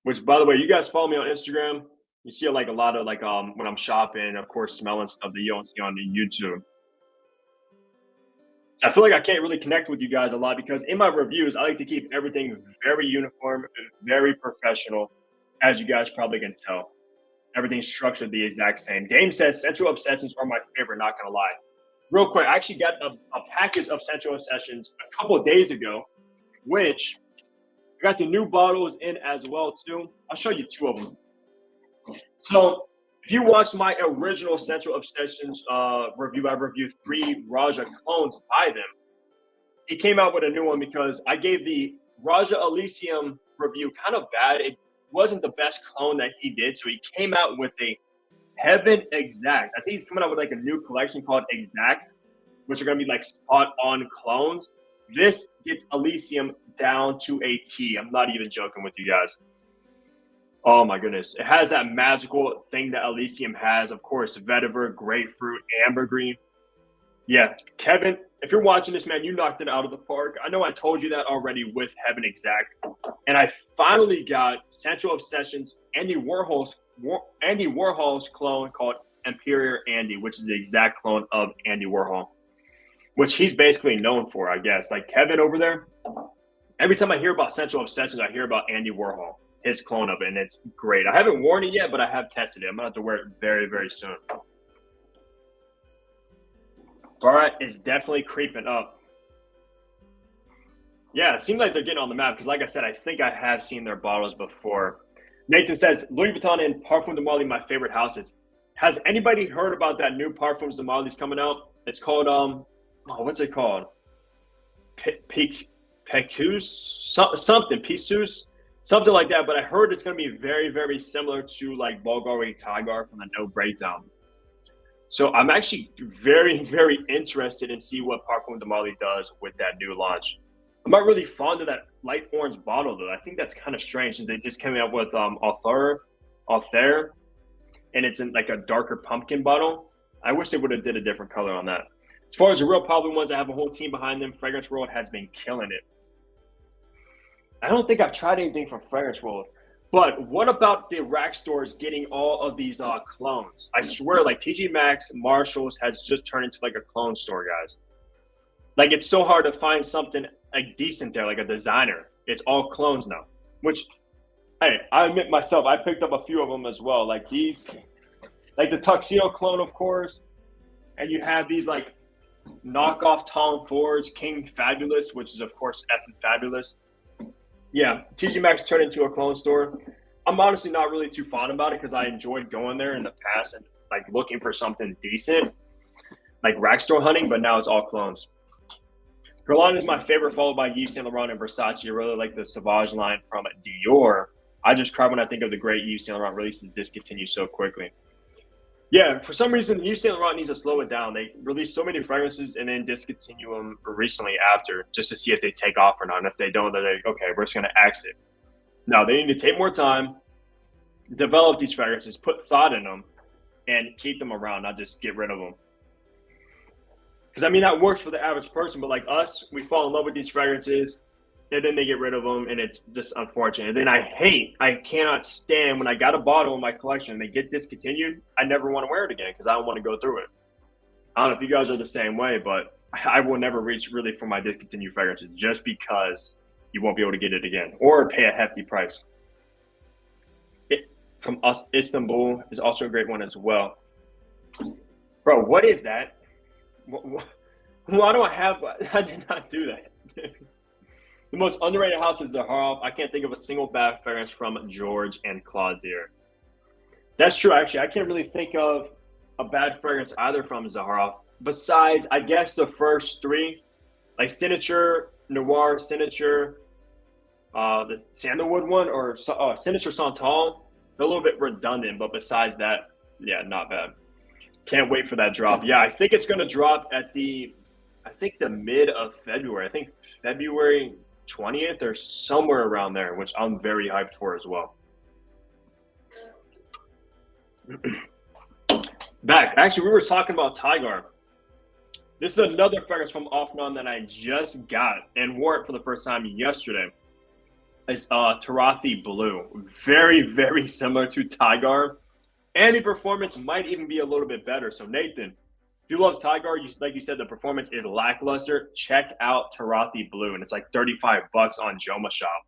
Which, by the way, you guys follow me on Instagram. You see a lot of when I'm shopping, of course, smelling stuff that you don't see on the YouTube. So I feel like I can't really connect with you guys a lot because in my reviews, I like to keep everything very uniform, very professional, as you guys probably can tell. Everything's structured the exact same. Dame says Sensual Obsessions are my favorite, not gonna lie. Real quick, I actually got a package of Sensual Obsessions a couple of days ago, which I got the new bottles in as well too. I'll show you 2 of them. So if you watched my original Sensual Obsessions review, I reviewed 3 Raja clones by them. He came out with a new one because I gave the Raja Elysium review kind of bad. It wasn't the best clone that he did. So he came out with a Heaven Exact. I think he's coming out with a new collection called Exacts, which are going to be spot on clones. This gets Elysium down to a T. I'm not even joking with you guys. Oh my goodness. It has that magical thing that Elysium has. Of course, vetiver, grapefruit, ambergris. Yeah, Kevin, if you're watching this, man, you knocked it out of the park. I know I told you that already with Heaven Exact. And I finally got Sensual Obsessions, Andy Warhol's clone called Imperial Andy, which is the exact clone of Andy Warhol, which he's basically known for, I guess. Kevin over there, every time I hear about Sensual Obsessions, I hear about Andy Warhol. His clone of it, and it's great. I haven't worn it yet, but I have tested it. I'm gonna have to wear it very, very soon. Barat is definitely creeping up. Yeah, it seems like they're getting on the map because, like I said, I think I have seen their bottles before. Nathan says, Louis Vuitton and Parfum de Marly, my favorite houses. Has anybody heard about that new Parfums de Marly's coming out? It's called, what's it called? Picus? Something. Pissus? Something like that, but I heard it's going to be very, very similar to Bulgari Tiger from the No Breakdown. So I'm actually very, very interested in see what Parfum de Marly does with that new launch. I'm not really fond of that light orange bottle though. I think that's kind of strange since they just came out with Author, and it's in a darker pumpkin bottle. I wish they would have did a different color on that. As far as the real popular ones, I have a whole team behind them. Fragrance World has been killing it. I don't think I've tried anything from Fragrance World. But what about the rack stores getting all of these clones? I swear, TJ Maxx, Marshalls has just turned into a clone store, guys. It's so hard to find something decent there, a designer. It's all clones now. Which, hey, I admit myself, I picked up a few of them as well. These, the Tuxedo clone, of course. And you have these knockoff Tom Fords, King Fabulous, which is of course effing fabulous. Yeah, TJ Maxx turned into a clone store. I'm honestly not really too fond about it because I enjoyed going there in the past, and like looking for something decent, like rack store hunting, but now it's all clones. Cologne is my favorite, followed by Yves Saint Laurent and Versace. I really like the Sauvage line from Dior. I just cry when I think of the great Yves Saint Laurent releases discontinue so quickly. Yeah, for some reason, Yves Saint Laurent needs to slow it down. They release so many fragrances and then discontinue them recently after, just to see if they take off or not. And if they don't, they're like, okay, we're just going to exit. No, they need to take more time, develop these fragrances, put thought in them, and keep them around, not just get rid of them. Because, I mean, that works for the average person, but like us, we fall in love with these fragrances, and then they get rid of them, and it's just unfortunate. And then I cannot stand when I got a bottle in my collection and they get discontinued, I never want to wear it again because I don't want to go through it. I don't know if you guys are the same way, but I will never reach really for my discontinued fragrances just because you won't be able to get it again or pay a hefty price. From us, Istanbul is also a great one as well. Bro, what is that? Why do I have? I did not do that. The most underrated house is Zaharoff. I can't think of a single bad fragrance from George and Claude. That's true, actually. I can't really think of a bad fragrance either from Zaharoff. Besides, I guess the first three, like Signature, Noir, Signature, the Sandalwood one, or Signature Santal. They're a little bit redundant, but besides that, yeah, not bad. Can't wait for that drop. Yeah, I think it's going to drop at the mid of February. I think February 20th or somewhere around there, which I'm very hyped for as well. Back. Actually, we were talking about Tiger. This is another fragrance from Off None that I just got and wore it for the first time yesterday. It's Tarathi Blue. Very, very similar to Tiger. And the performance might even be a little bit better. So, Nathan, if you love Tiger, like you said, the performance is lackluster. Check out Tarathi Blue, and it's like $35 on Joma Shop.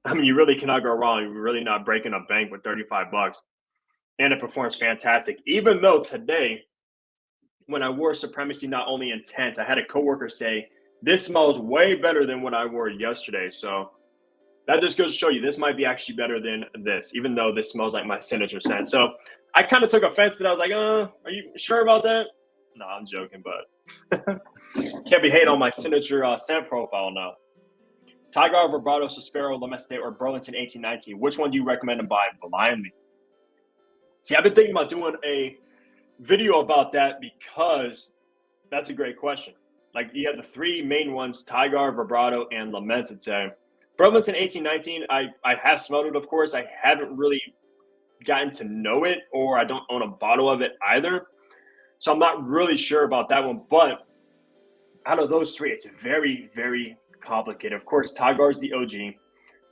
I mean, you really cannot go wrong. You're really not breaking a bank with $35. And it performs fantastic. Even though today, when I wore Supremacy Not Only Intense, I had a coworker say, this smells way better than what I wore yesterday. So that just goes to show you this might be actually better than this, even though this smells like my signature scent. So I kind of took offense to that. I was like, are you sure about that? No, I'm joking, but can't be hating on my signature scent profile now. Tiger, Vibrato, Suspiro, Lemeste, or Burlington 1819. Which one do you recommend to buy blindly? See, I've been thinking about doing a video about that because that's a great question. Like, you have the three main ones, Tiger, Vibrato, and Lemeste. Burlington 1819, I have smelled it, of course. I haven't really gotten to know it, or I don't own a bottle of it either. So I'm not really sure about that one. But out of those three, it's very, very complicated. Of course, Tiger is the OG,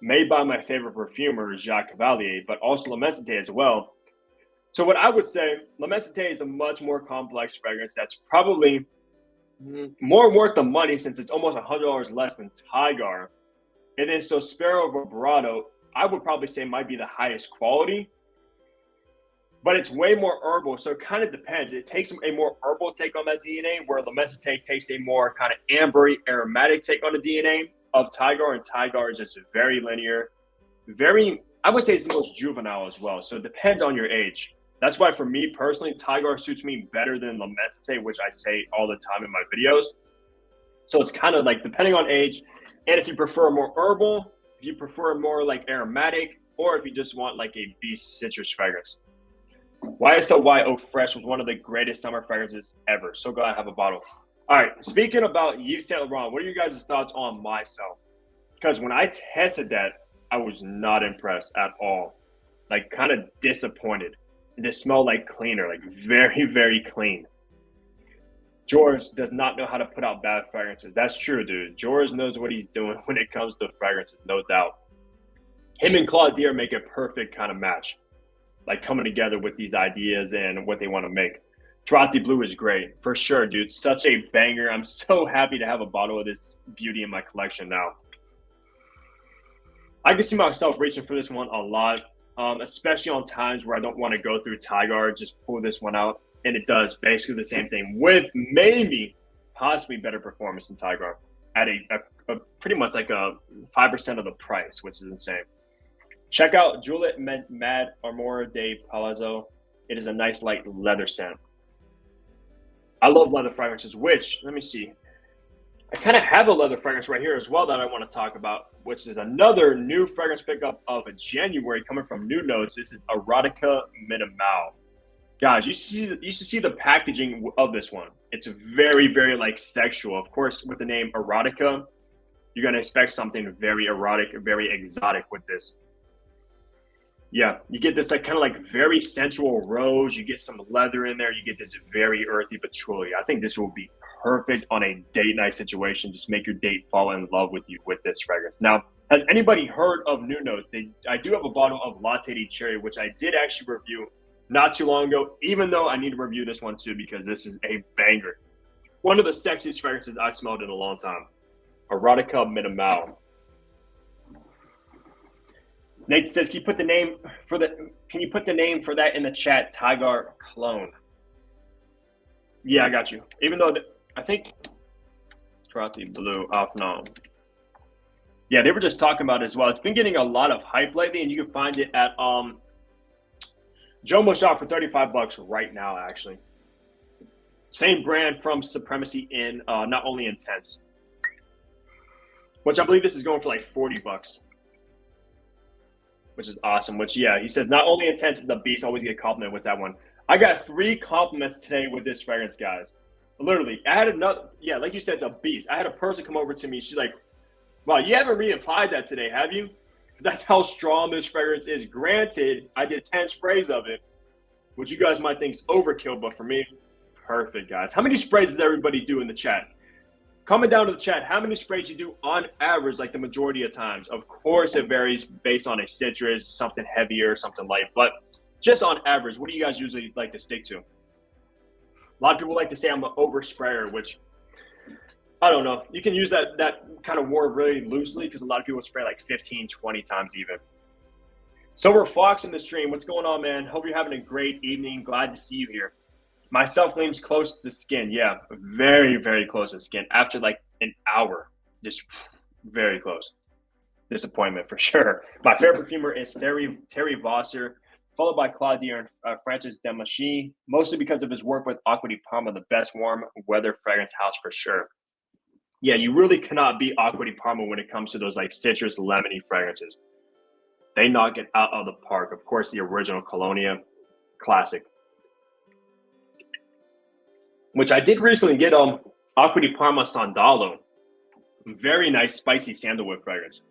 made by my favorite perfumer, Jacques Cavalier, but also Lemeste as well. So what I would say, Lemeste is a much more complex fragrance that's probably more worth the money since it's almost $100 less than Tiger. And then Suspiro Vibrato, I would probably say might be the highest quality, but it's way more herbal. So it kind of depends. It takes a more herbal take on that DNA, where Lemeste takes a more kind of ambery, aromatic take on the DNA of Tiger, and Tiger is just very linear. I would say it's the most juvenile as well. So it depends on your age. That's why for me personally, Tiger suits me better than Lemeste, which I say all the time in my videos. So it's kind of like depending on age. And if you prefer more herbal, if you prefer more like aromatic, or if you just want like a beast citrus fragrance. YSLY Eau Fresh was one of the greatest summer fragrances ever. So glad I have a bottle. All right, speaking about Yves Saint Laurent, what are you guys' thoughts on myself? Because when I tested that, I was not impressed at all. Like, kind of disappointed. It just smelled like cleaner, like very, very clean. George does not know how to put out bad fragrances. That's true, dude. George knows what he's doing when it comes to fragrances, no doubt. Him and Claude make a perfect kind of match, like coming together with these ideas and what they want to make. Tarathi Blue is great, for sure, dude. Such a banger. I'm so happy to have a bottle of this beauty in my collection now. I can see myself reaching for this one a lot, especially on times where I don't want to go through Tiger, just pull this one out. And it does basically the same thing with maybe possibly better performance than Tiger at a pretty much like a 5% of the price, which is insane. Check out Juliet Mad Armor de Palazzo. It is a nice light leather scent. I love leather fragrances, which, let me see. I kind of have a leather fragrance right here as well that I want to talk about, which is another new fragrance pickup of January coming from New Notes. This is Erotica Minimal. Guys, you should see the packaging of this one. It's very, very like sexual. Of course, with the name Erotica, you're going to expect something very erotic, very exotic with this. Yeah, you get this like kind of like very sensual rose. You get some leather in there. You get this very earthy patchouli. I think this will be perfect on a date night situation. Just make your date fall in love with you with this fragrance. Now, has anybody heard of New Notes? I do have a bottle of Latte di Cherry, which I did actually review not too long ago, even though I need to review this one too because this is a banger. One of the sexiest fragrances I've smelled in a long time. Erotica Minimal. Nate says, can you put the name for that in the chat? Tiger Cologne. Yeah, I got you. Even though I think Frothy Blue off no. Yeah, they were just talking about it as well. It's been getting a lot of hype lately, and you can find it at Jomo Shop for $35 right now, actually. Same brand from Supremacy in Not Only Intense, which I believe this is going for like $40. Which is awesome. Which, yeah, he says, Not Only Intense is a beast. Always get a compliment with that one. I got 3 compliments today with this fragrance, guys. Literally, I had another, yeah, like you said, it's a beast. I had a person come over to me. She's like, wow, you haven't reapplied that today, have you? That's how strong this fragrance is. Granted, I did 10 sprays of it, which you guys might think is overkill, but for me, perfect, guys. How many sprays does everybody do in the chat? Comment down to the chat how many sprays you do on average, like the majority of times. Of course, it varies based on a citrus, something heavier, something light. But just on average, what do you guys usually like to stick to? A lot of people like to say I'm an over sprayer, which I don't know. You can use that kind of word really loosely because a lot of people spray like 15, 20 times even. Silver Fox in the stream. What's going on, man? Hope you're having a great evening. Glad to see you here. Myself leans close to skin. Yeah, very, very close to skin. After like an hour, just very close. Disappointment for sure. My favorite perfumer is Terry Vosser, followed by Claude Dior and Francis Demachy, mostly because of his work with Acqua di Parma, the best warm weather fragrance house for sure. Yeah, you really cannot beat Acqua di Parma when it comes to those like citrus lemony fragrances. They knock it out of the park. Of course, the original Colonia, classic. Which I did recently get Acqua di Parma Sandalo. Very nice, spicy sandalwood fragrance.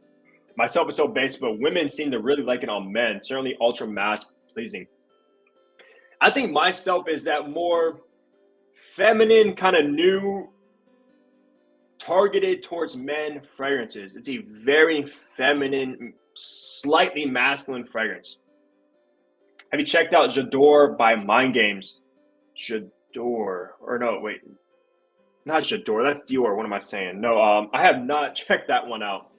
Myself is so basic, but women seem to really like it on men. Certainly ultra mass pleasing. I think myself is that more feminine, kind of new, targeted towards men fragrances. It's a very feminine, slightly masculine fragrance. Have you checked out J'adore by Mind Games? J'adore, or no, wait, not J'adore. That's Dior. What am I saying? No, I have not checked that one out.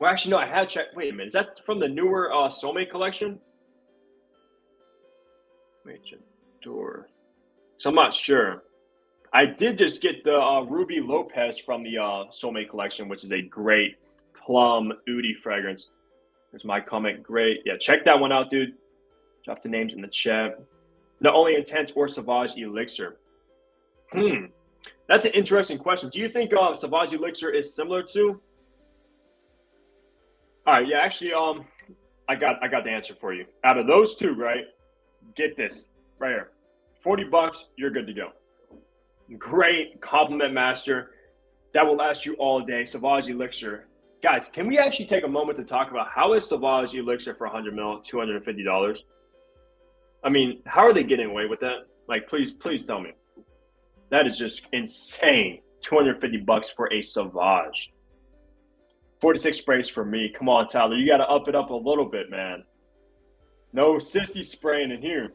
Well, actually, no, I have checked. Wait a minute, is that from the newer Soulmate collection? Wait, J'adore. So I'm not sure. I did just get the Ruby Lopez from the Soulmate collection, which is a great plum oudi fragrance. There's my comment. Great. Yeah, check that one out, dude. Drop the names in the chat. Not Only Intense or Sauvage Elixir. That's an interesting question. Do you think Sauvage Elixir is similar to? All right, yeah, actually, I got the answer for you. Out of those two, right? Get this right here. $40, you're good to go. Great compliment master. That will last you all day. Sauvage Elixir. Guys, can we actually take a moment to talk about how is Sauvage Elixir for 100 ml, $250? I mean, how are they getting away with that? Like, please tell me. That is just insane. $250 for a Sauvage. 46 sprays for me. Come on, Tyler. You got to up it up a little bit, man. No sissy spraying in here.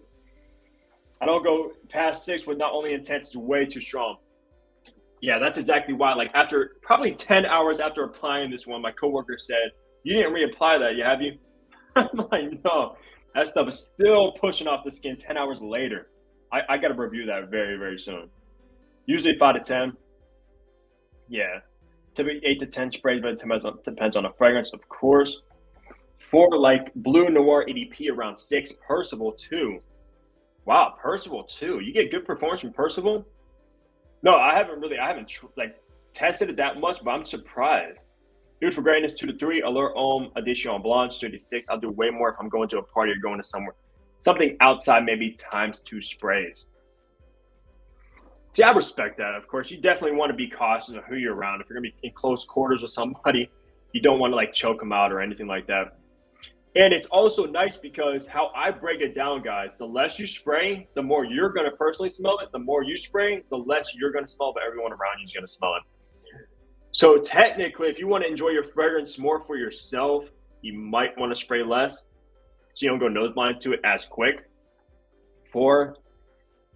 I don't go past 6 with Not Only Intense. It's way too strong. Yeah, that's exactly why. Like, after probably 10 hours after applying this one, my coworker said, you didn't reapply that, have you? I'm like, no. That stuff is still pushing off the skin 10 hours later. I got to review that very, very soon. Usually 5 to 10. Yeah. Typically 8 to 10 sprays, but it depends on the fragrance, of course. For like Blue Noir EDP, around 6. Percival, 2. Wow, Percival too. You get good performance from Percival? No, I haven't like tested it that much, but I'm surprised. Dude, for greatness, 2 to 3, allure, homme, addition blanche, 3 to 6. I'll do way more if I'm going to a party or going to somewhere. Something outside, maybe times 2 sprays. See, I respect that. Of course, you definitely want to be cautious of who you're around. If you're going to be in close quarters with somebody, you don't want to like choke them out or anything like that. And it's also nice because how I break it down, guys, the less you spray, the more you're going to personally smell it. The more you spray, the less you're going to smell, but everyone around you is going to smell it. So technically, if you want to enjoy your fragrance more for yourself, you might want to spray less so you don't go nose blind to it as quick.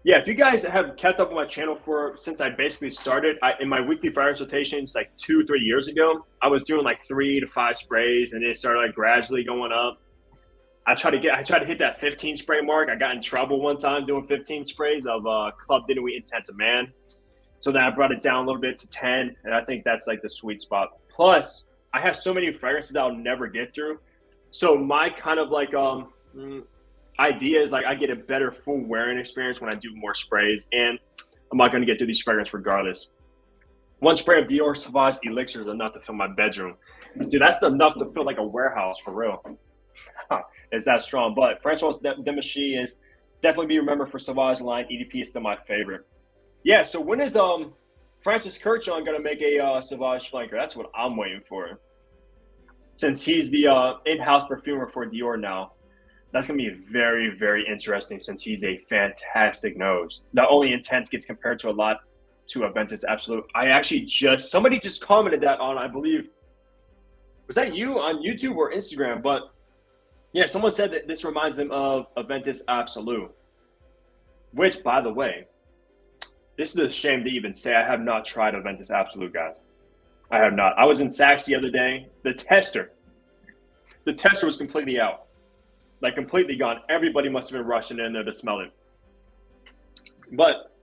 Yeah, if you guys have kept up with my channel since I basically started, in my weekly fragrance rotations like 2-3 years ago, I was doing like 3 to 5 sprays, and it started like gradually going up. I tried to hit that 15 spray mark. I got in trouble one time doing 15 sprays of Club de Nuit Intense Man. So then I brought it down a little bit to 10, and I think that's like the sweet spot. Plus, I have so many fragrances that I'll never get through. So my kind of like idea is like I get a better full wearing experience when I do more sprays, and I'm not going to get through these fragrances regardless. One spray of Dior Sauvage Elixir is enough to fill my bedroom. Dude, that's enough to fill like a warehouse for real. It's that strong. But Francois Demachy is definitely be remembered for Sauvage line. EDP is still my favorite. Yeah, so when is Francis Kirchhoff going to make a Sauvage flanker? That's what I'm waiting for. Since he's the in-house perfumer for Dior now. That's going to be very, very interesting since he's a fantastic nose. Not only Intense gets compared to a lot to Aventus Absolute. Somebody just commented that on, I believe, was that you on YouTube or Instagram? But yeah, someone said that this reminds them of Aventus Absolute. Which, by the way, this is a shame to even say I have not tried Aventus Absolute, guys. I have not. I was in Saks the other day. The tester was completely out. Like completely gone. Everybody must have been rushing in there to smell it. But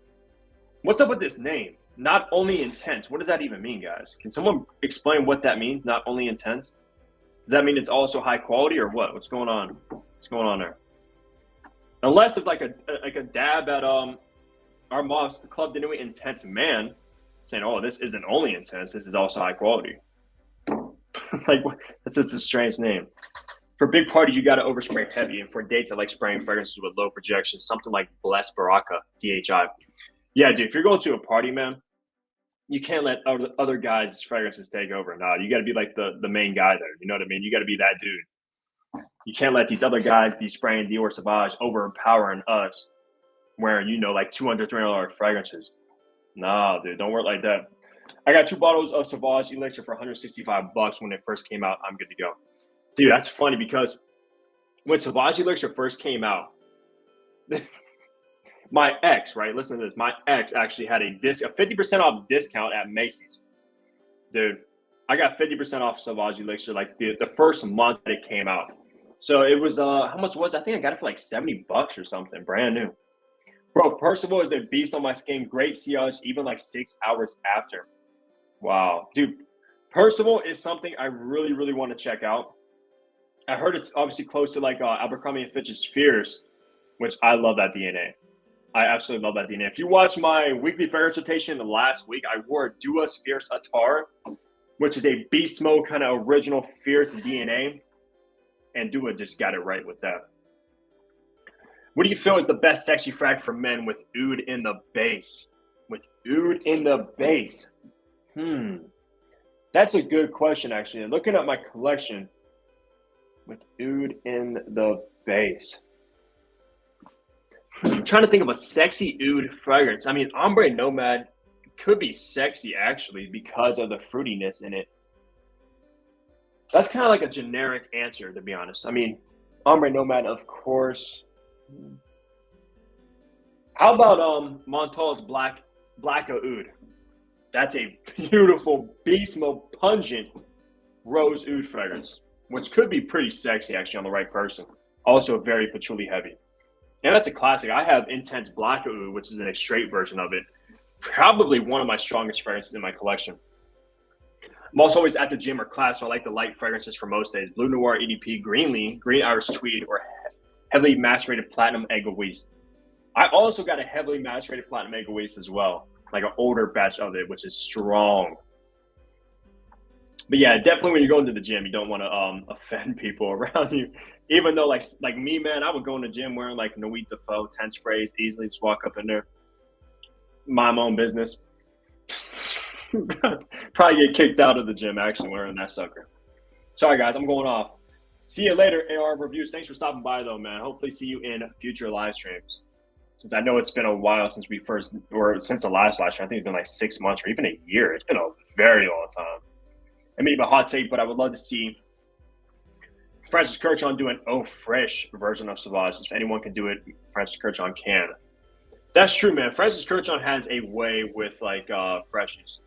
what's up with this name? Not only intense. What does that even mean, guys? Can someone explain what that means? Not only intense. Does that mean it's also high quality or what? What's going on? What's going on there? Unless it's like a dab at our mob's Club de Nuit Intense Man, saying, "Oh, this isn't only intense. This is also high quality." Like that's just a strange name. For big parties, you got to overspray heavy. And for dates, I like spraying fragrances with low projection, something like Bless Baraka, DHI. Yeah, dude, if you're going to a party, man, you can't let other guys' fragrances take over. No, you got to be like the main guy there. You know what I mean? You got to be that dude. You can't let these other guys be spraying Dior Sauvage, overpowering us, wearing, like $200, $300 fragrances. Nah, dude, don't work like that. I got 2 bottles of Sauvage Elixir for $165 when it first came out. I'm good to go. Dude, that's funny because when Sauvage Elixir first came out, my ex, right? Listen to this. My ex actually had a 50% off discount at Macy's. Dude, I got 50% off Sauvage Elixir like the first month that it came out. So it was, how much was it? I think I got it for like $70 or something, brand new. Bro, Percival is a beast on my skin. Great sillage, even like 6 hours after. Wow. Dude, Percival is something I really, really want to check out. I heard it's obviously close to like Abercrombie & Fitch's Fierce, which I love that DNA. I absolutely love that DNA. If you watch my weekly fragrance rotation last week, I wore Dua's Fierce Attar, which is a beast mode kind of original Fierce DNA, and Dua just got it right with that. What do you feel is the best sexy frag for men with oud in the base? With oud in the base? That's a good question, actually. Looking at my collection, with oud in the base. I'm trying to think of a sexy oud fragrance. I mean, Ombre Nomad could be sexy, actually, because of the fruitiness in it. That's kind of like a generic answer, to be honest. I mean, Ombre Nomad, of course. How about Montal's Black Oud? That's a beautiful, beast mode, pungent rose oud fragrance, which could be pretty sexy, actually, on the right person. Also very patchouli heavy. And that's a classic. I have Intense Black Oud, which is a straight version of it. Probably one of my strongest fragrances in my collection. I'm also always at the gym or class, so I like the light fragrances for most days. Blue Noir EDP, Green Irish Tweed, or heavily macerated Platinum Egoist. I also got a heavily macerated platinum egg waste as well, like an older batch of it, which is strong. But yeah, definitely when you're going to the gym, you don't want to offend people around you. Even though like me, man, I would go in the gym wearing like Nuit de Feu 10 sprays, easily just walk up in there, mind my own business. Probably get kicked out of the gym actually wearing that sucker. Sorry guys, I'm going off. See you later, AR Reviews. Thanks for stopping by though, man. Hopefully see you in future live streams. Since I know it's been a while since we first, or since the last live stream, I think it's been like 6 months or even a year. It's been a very long time. It may be a hot take, but I would love to see Francis Kirchhoff do an eau fraiche version of Sauvage. If anyone can do it, Francis Kirchhoff can. That's true, man. Francis Kirchhoff has a way with like freshies.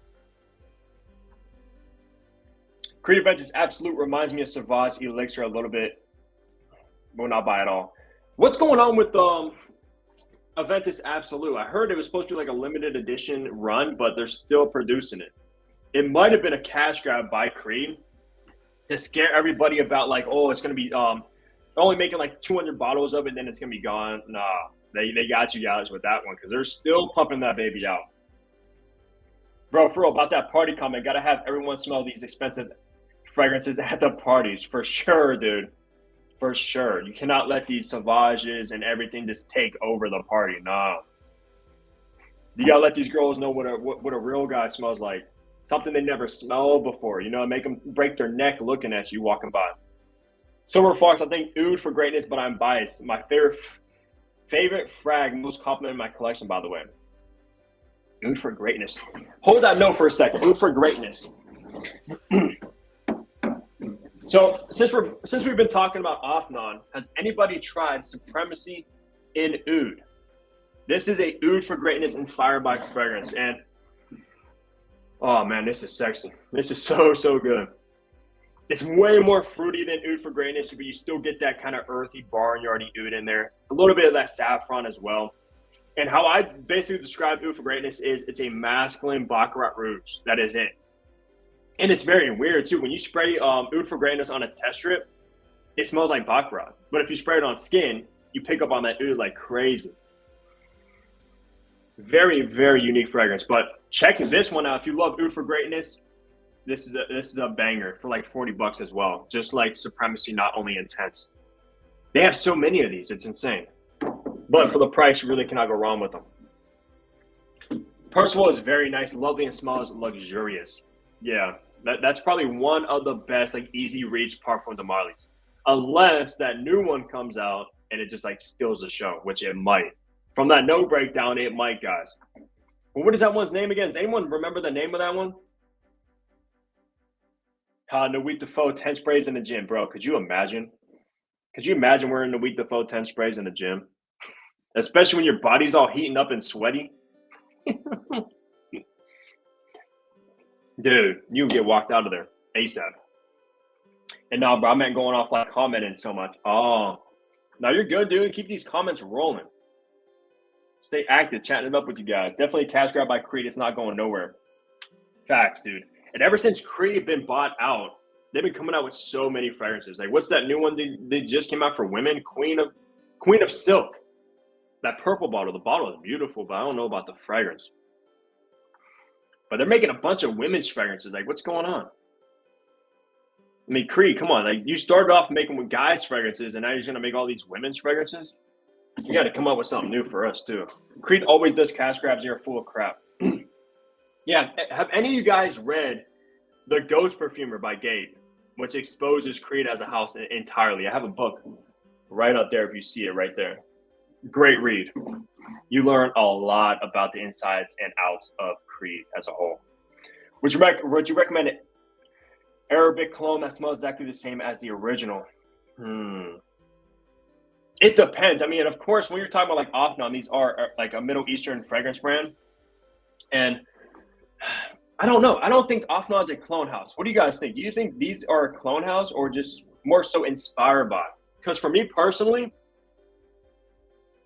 Creed Aventus Absolute reminds me of Sauvage Elixir a little bit. Will not buy at all. What's going on with Aventus Absolute? I heard it was supposed to be like a limited edition run, but they're still producing it. It might have been a cash grab by Creed to scare everybody about like, oh, it's going to be only making like 200 bottles of it, and then it's going to be gone. Nah, they got you guys with that one because they're still pumping that baby out. Bro, for real, about that party comment, got to have everyone smell these expensive fragrances at the parties. For sure, dude. For sure. You cannot let these Sauvages and everything just take over the party. Nah. You got to let these girls know what a real guy smells like. Something they never smelled before, you know, make them break their neck looking at you walking by. Silver Fox, I think Oud for greatness, but I'm biased. My favorite frag, most complimented in my collection, by the way. Oud for greatness. Hold that note for a second. Oud for greatness. So since we've been talking about Afnan, has anybody tried Supremacy in Oud? This is a Oud for greatness inspired by fragrance, and oh man, this is sexy. This is so good. It's way more fruity than Oud for greatness, but you still get that kind of earthy barnyardy Oud in there. A little bit of that saffron as well. And how I basically describe Oud for greatness is it's a masculine Baccarat Rouge. That is it. And it's very weird too. When you spray Oud for greatness on a test strip, it smells like Baccarat. But if you spray it on skin, you pick up on that Oud like crazy. Very, very unique fragrance. But check this one out. If you love Oud for greatness, this is a banger for like 40 bucks as well. Just like Supremacy, not only intense. They have so many of these, it's insane. But for the price, you really cannot go wrong with them. Percival is very nice, lovely, and smells luxurious. Yeah, that's probably one of the best like easy reach Parfum de Marly's. Unless that new one comes out and it just like steals the show, which it might. From that no breakdown, it might, guys. Well, what is that one's name again? Does anyone remember the name of that one? Nuit de Feu 10 sprays in the gym, bro. Could you imagine? Could you imagine wearing Nuit de Feu 10 sprays in the gym? Especially when your body's all heating up and sweaty. Dude, you get walked out of there ASAP. And no, bro, I meant going off like commenting so much. Oh, no, you're good, dude. Keep these comments rolling. Stay active, chatting it up with you guys. Definitely a cash grab by Creed. It's not going nowhere. Facts, dude. And ever since Creed been bought out, they've been coming out with so many fragrances. Like, what's that new one they just came out for women? Queen of Silk. That purple bottle. The bottle is beautiful, but I don't know about the fragrance. But they're making a bunch of women's fragrances. Like, what's going on? I mean, Creed, come on. Like, you started off making with guys' fragrances, and now you're going to make all these women's fragrances? You got to come up with something new for us, too. Creed always does cash grabs. You're full of crap. Yeah, have any of you guys read The Ghost Perfumer by Gabe, which exposes Creed as a house entirely? I have a book right up there if you see it right there. Great read. You learn a lot about the insides and outs of Creed as a whole. Would you recommend an Arabic cologne that smells exactly the same as the original? It depends. I mean, of course, when you're talking about like Afnan, these are like a Middle Eastern fragrance brand. And I don't know. I don't think Afnan's a clone house. What do you guys think? Do you think these are a clone house or just more so inspired by? Because for me personally,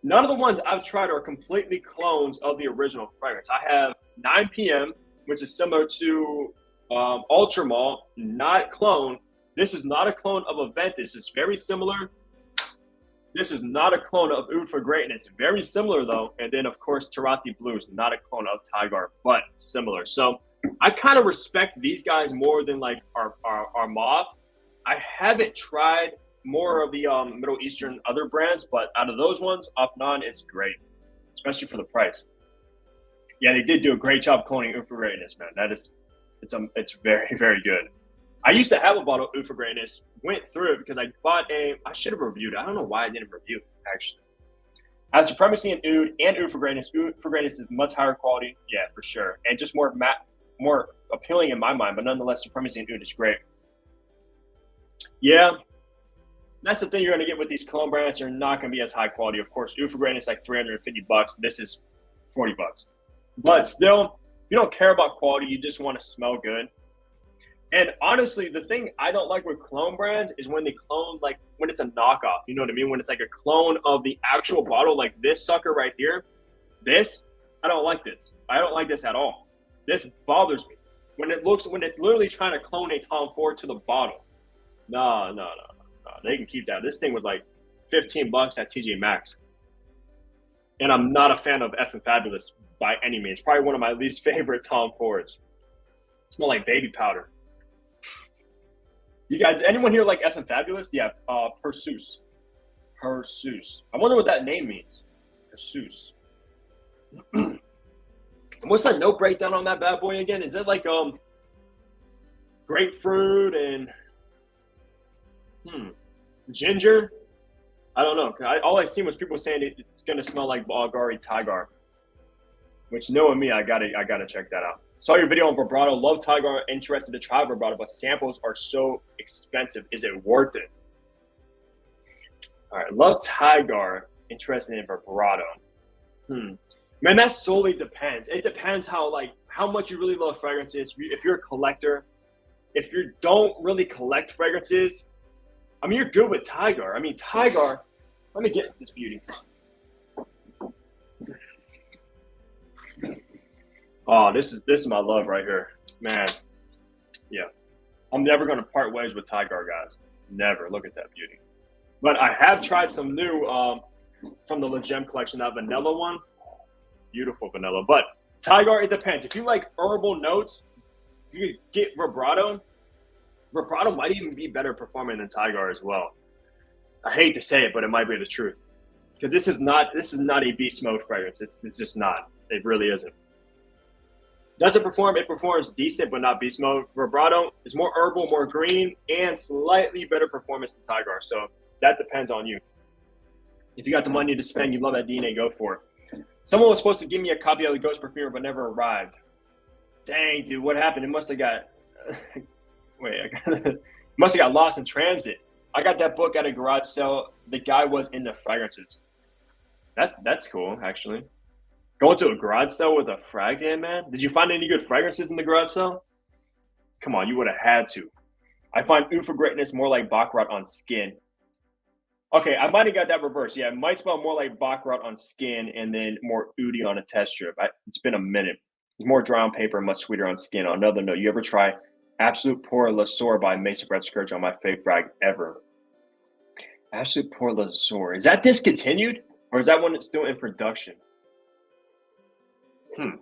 none of the ones I've tried are completely clones of the original fragrance. I have 9 p.m., which is similar to Ultramalt, not clone. This is not a clone of Aventus. It's very similar. This is not a clone of Oud for Greatness. Very similar though. And then of course Tirati Blues, not a clone of Tigar, but similar. So I kind of respect these guys more than like our Mauve. I haven't tried more of the Middle Eastern other brands, but out of those ones, Afnan is great, especially for the price. Yeah, they did do a great job cloning Oud for Greatness, man. It's very, very good. I used to have a bottle of Oud for Greatness, went through it because I should have reviewed it. I don't know why I didn't review it, actually. I have Supremacy in Oud and Oud for Greatness. Oud for Greatness is much higher quality, yeah, for sure. And just more appealing in my mind, but nonetheless, Supremacy in Oud is great. Yeah, that's the thing you're going to get with these cologne brands. They're not going to be as high quality. Of course, Oud for Greatness like $350. This is $40. But still, if you don't care about quality, you just want to smell good. And honestly, the thing I don't like with clone brands is when they clone, like when it's a knockoff, you know what I mean? When it's like a clone of the actual bottle, like this sucker right here, I don't like this. I don't like this at all. This bothers me. When it's literally trying to clone a Tom Ford to the bottle. No. They can keep that. This thing was like $15 at TJ Maxx. And I'm not a fan of F and Fabulous by any means. Probably one of my least favorite Tom Fords. Smell like baby powder. You guys, anyone here like F and Fabulous? Yeah, Persus. Persus. I wonder what that name means. Persus. And what's that note breakdown on that bad boy again? Is it like grapefruit and ginger? I don't know. All I seen was people saying it's gonna smell like Bulgari Tigar. Which, knowing me, I gotta check that out. Saw your video on vibrato. Love Tigar. Interested to try vibrato, but samples are so expensive. Is it worth it? All right. Love Tigar. Interested in vibrato. Man, that solely depends. It depends how much you really love fragrances. If you're a collector, if you don't really collect fragrances, I mean, you're good with Tigar. I mean, Tigar. Let me get this beauty. Oh, this is my love right here, man. Yeah, I'm never gonna part ways with Tigar, guys. Never. Look at that beauty. But I have tried some new from the Le Gem collection, that vanilla one. Beautiful vanilla. But Tigar, it depends. If you like herbal notes, you could get vibrato. Vibrato might even be better performing than Tigar as well. I hate to say it, but it might be the truth. Because this is not a beast mode fragrance. It's just not. It really isn't. Does it perform? It performs decent, but not beast mode. Vibrato is more herbal, more green, and slightly better performance than Tigar. So that depends on you. If you got the money to spend, you love that DNA, go for it. Someone was supposed to give me a copy of the Ghost Perfumer, but never arrived. Dang, dude, what happened? It must have got must have got lost in transit. I got that book at a garage sale. The guy was into fragrances. That's cool, actually. Going to a garage sale with a frag in, man? Did you find any good fragrances in the garage sale? Come on, you would have had to. I find Oud for Greatness more like Baccarat on skin. Okay, I might have got that reversed. Yeah, it might smell more like Baccarat on skin and then more oudy on a test strip. It's been a minute. It's more dry on paper and much sweeter on skin. On another note, you ever try Absolute Pour Le Soir by Mason Brett Scourge on my fave frag ever? Absolute Pour Le Soir. Is that discontinued? Or is that one that's still in production? I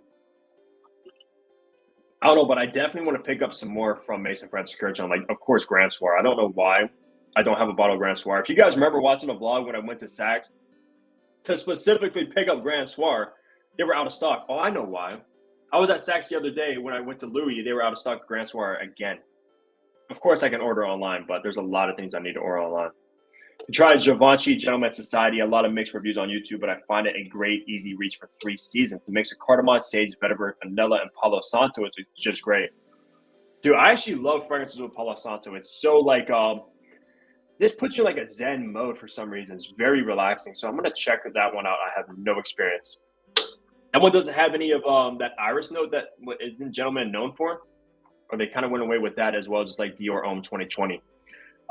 don't know, but I definitely want to pick up some more from Mason Brett Scourge on, like, of course, Grand Soir. I don't know why I don't have a bottle of Grand Soir. If you guys remember watching a vlog when I went to Saks to specifically pick up Grand Soir, they were out of stock. Oh, I know why. I was at Saks the other day when I went to Louis. They were out of stock of Grand Soir again. Of course, I can order online, but there's a lot of things I need to order online. I tried Givenchy Gentleman Society, a lot of mixed reviews on YouTube, but I find it a great, easy reach for 3 seasons. The mix of cardamom, sage, vetiver, vanilla, and Palo Santo is just great. Dude, I actually love fragrances with Palo Santo. It's so like, this puts you in like a Zen mode for some reason. It's very relaxing. So I'm going to check that one out. I have no experience. That one doesn't have any of that iris note that isn't Gentleman known for. Or they kind of went away with that as well, just like Dior Homme 2020.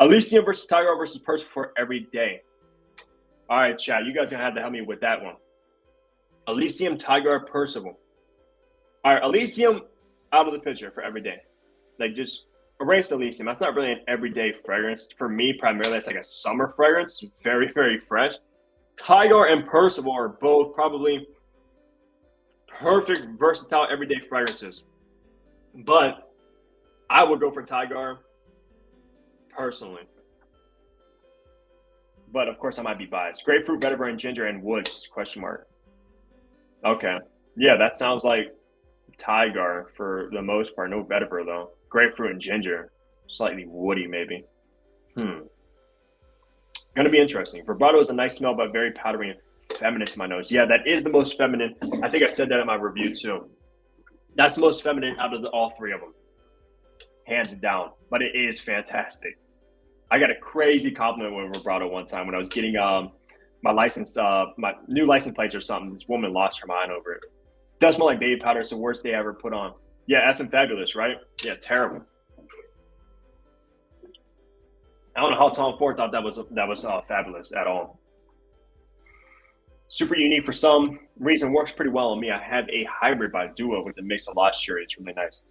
Elysium versus Tigar versus Percival for every day. All right, chat. You guys are going to have to help me with that one. Elysium, Tigar, Percival. All right, Elysium out of the picture for every day. Like, just Erase Elysium. That's not really an everyday fragrance. For me, primarily, it's like a summer fragrance. Very, very fresh. Tiger and Percival are both probably perfect, versatile, everyday fragrances. But I would go for Tiger personally. But of course, I might be biased. Grapefruit, vetiver, and ginger, and woods, question mark. Okay. Yeah, that sounds like Tiger for the most part. No vetiver, though. Grapefruit and ginger. Slightly woody, maybe. Gonna be interesting. Vibrato is a nice smell, but very powdery and feminine to my nose. Yeah, that is the most feminine. I think I said that in my review, too. That's the most feminine out of all three of them. Hands down. But it is fantastic. I got a crazy compliment with vibrato one time when I was getting my license, my new license plates or something. This woman lost her mind over it. Does smell like baby powder. It's the worst day I ever put on. Yeah, effing fabulous, right? Yeah, terrible. I don't know how Tom Ford thought that was fabulous at all. Super unique for some reason, works pretty well on me. I have a hybrid by Duo with a mix of Lost Cherry. It's really nice.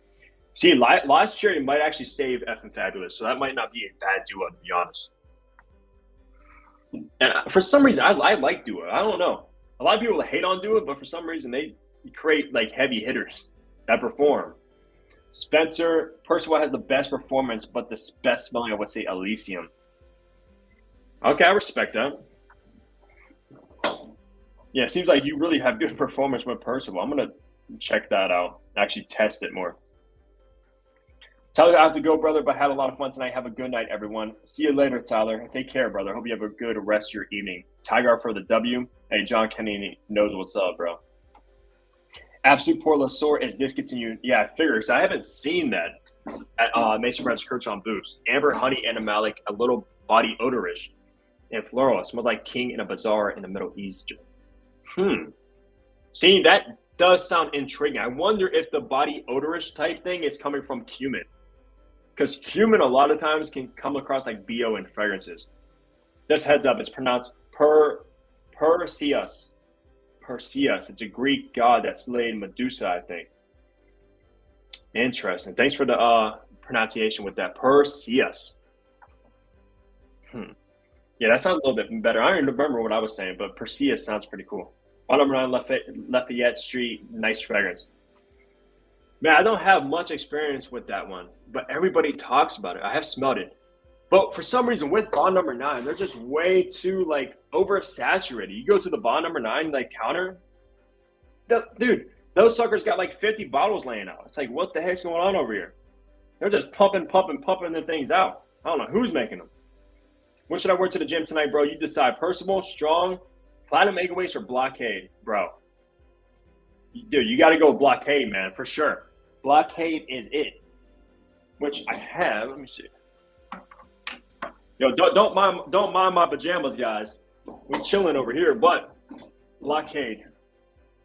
See, Lost Cherry might actually save effing fabulous, so that might not be a bad duo, to be honest. And for some reason, I like Duo. I don't know. A lot of people hate on Duo, but for some reason, they create like heavy hitters that perform. Spencer, Percival has the best performance, but the best smelling, I would say, Elysium. Okay, I respect that. Yeah, it seems like you really have good performance with Percival. I'm going to check that out, actually test it more. Tyler, I have to go, brother, but had a lot of fun tonight. Have a good night, everyone. See you later, Tyler. Take care, brother. Hope you have a good rest of your evening. Tiger for the W. Hey, John Kennedy knows what's up, bro. Absolute Pour Le Sort is discontinued. Yeah, I figured. So I haven't seen that at Mason Brothers Kirchhoff Boots. Amber, honey, animalic, a little body odorish, and floral. It smelled like king in a bazaar in the Middle East. See, that does sound intriguing. I wonder if the body odorish type thing is coming from cumin. Because cumin a lot of times can come across like BO in fragrances. Just heads up, it's pronounced Perseus. Perseus. It's a Greek god that slayed Medusa, I think. Interesting. Thanks for the pronunciation with that. Perseus. Yeah, that sounds a little bit better. I don't even remember what I was saying, but Perseus sounds pretty cool. 109 Lafayette Street, nice fragrance. Man, I don't have much experience with that one, but everybody talks about it. I have smelled it. But for some reason, with bond number 9, they're just way too, like, oversaturated. You go to the bond number 9, like, counter. Dude, those suckers got, like, 50 bottles laying out. It's like, what the heck's going on over here? They're just pumping the things out. I don't know who's making them. When should I wear to the gym tonight, bro? You decide. Percival, Strong, Platinum Mega Waste, or Blockade, bro. Dude, you got to go Blockade, man, for sure. Blockade is it. Which I have. Let me see. Yo, don't mind my pajamas, guys. We're chilling over here, but Blockade,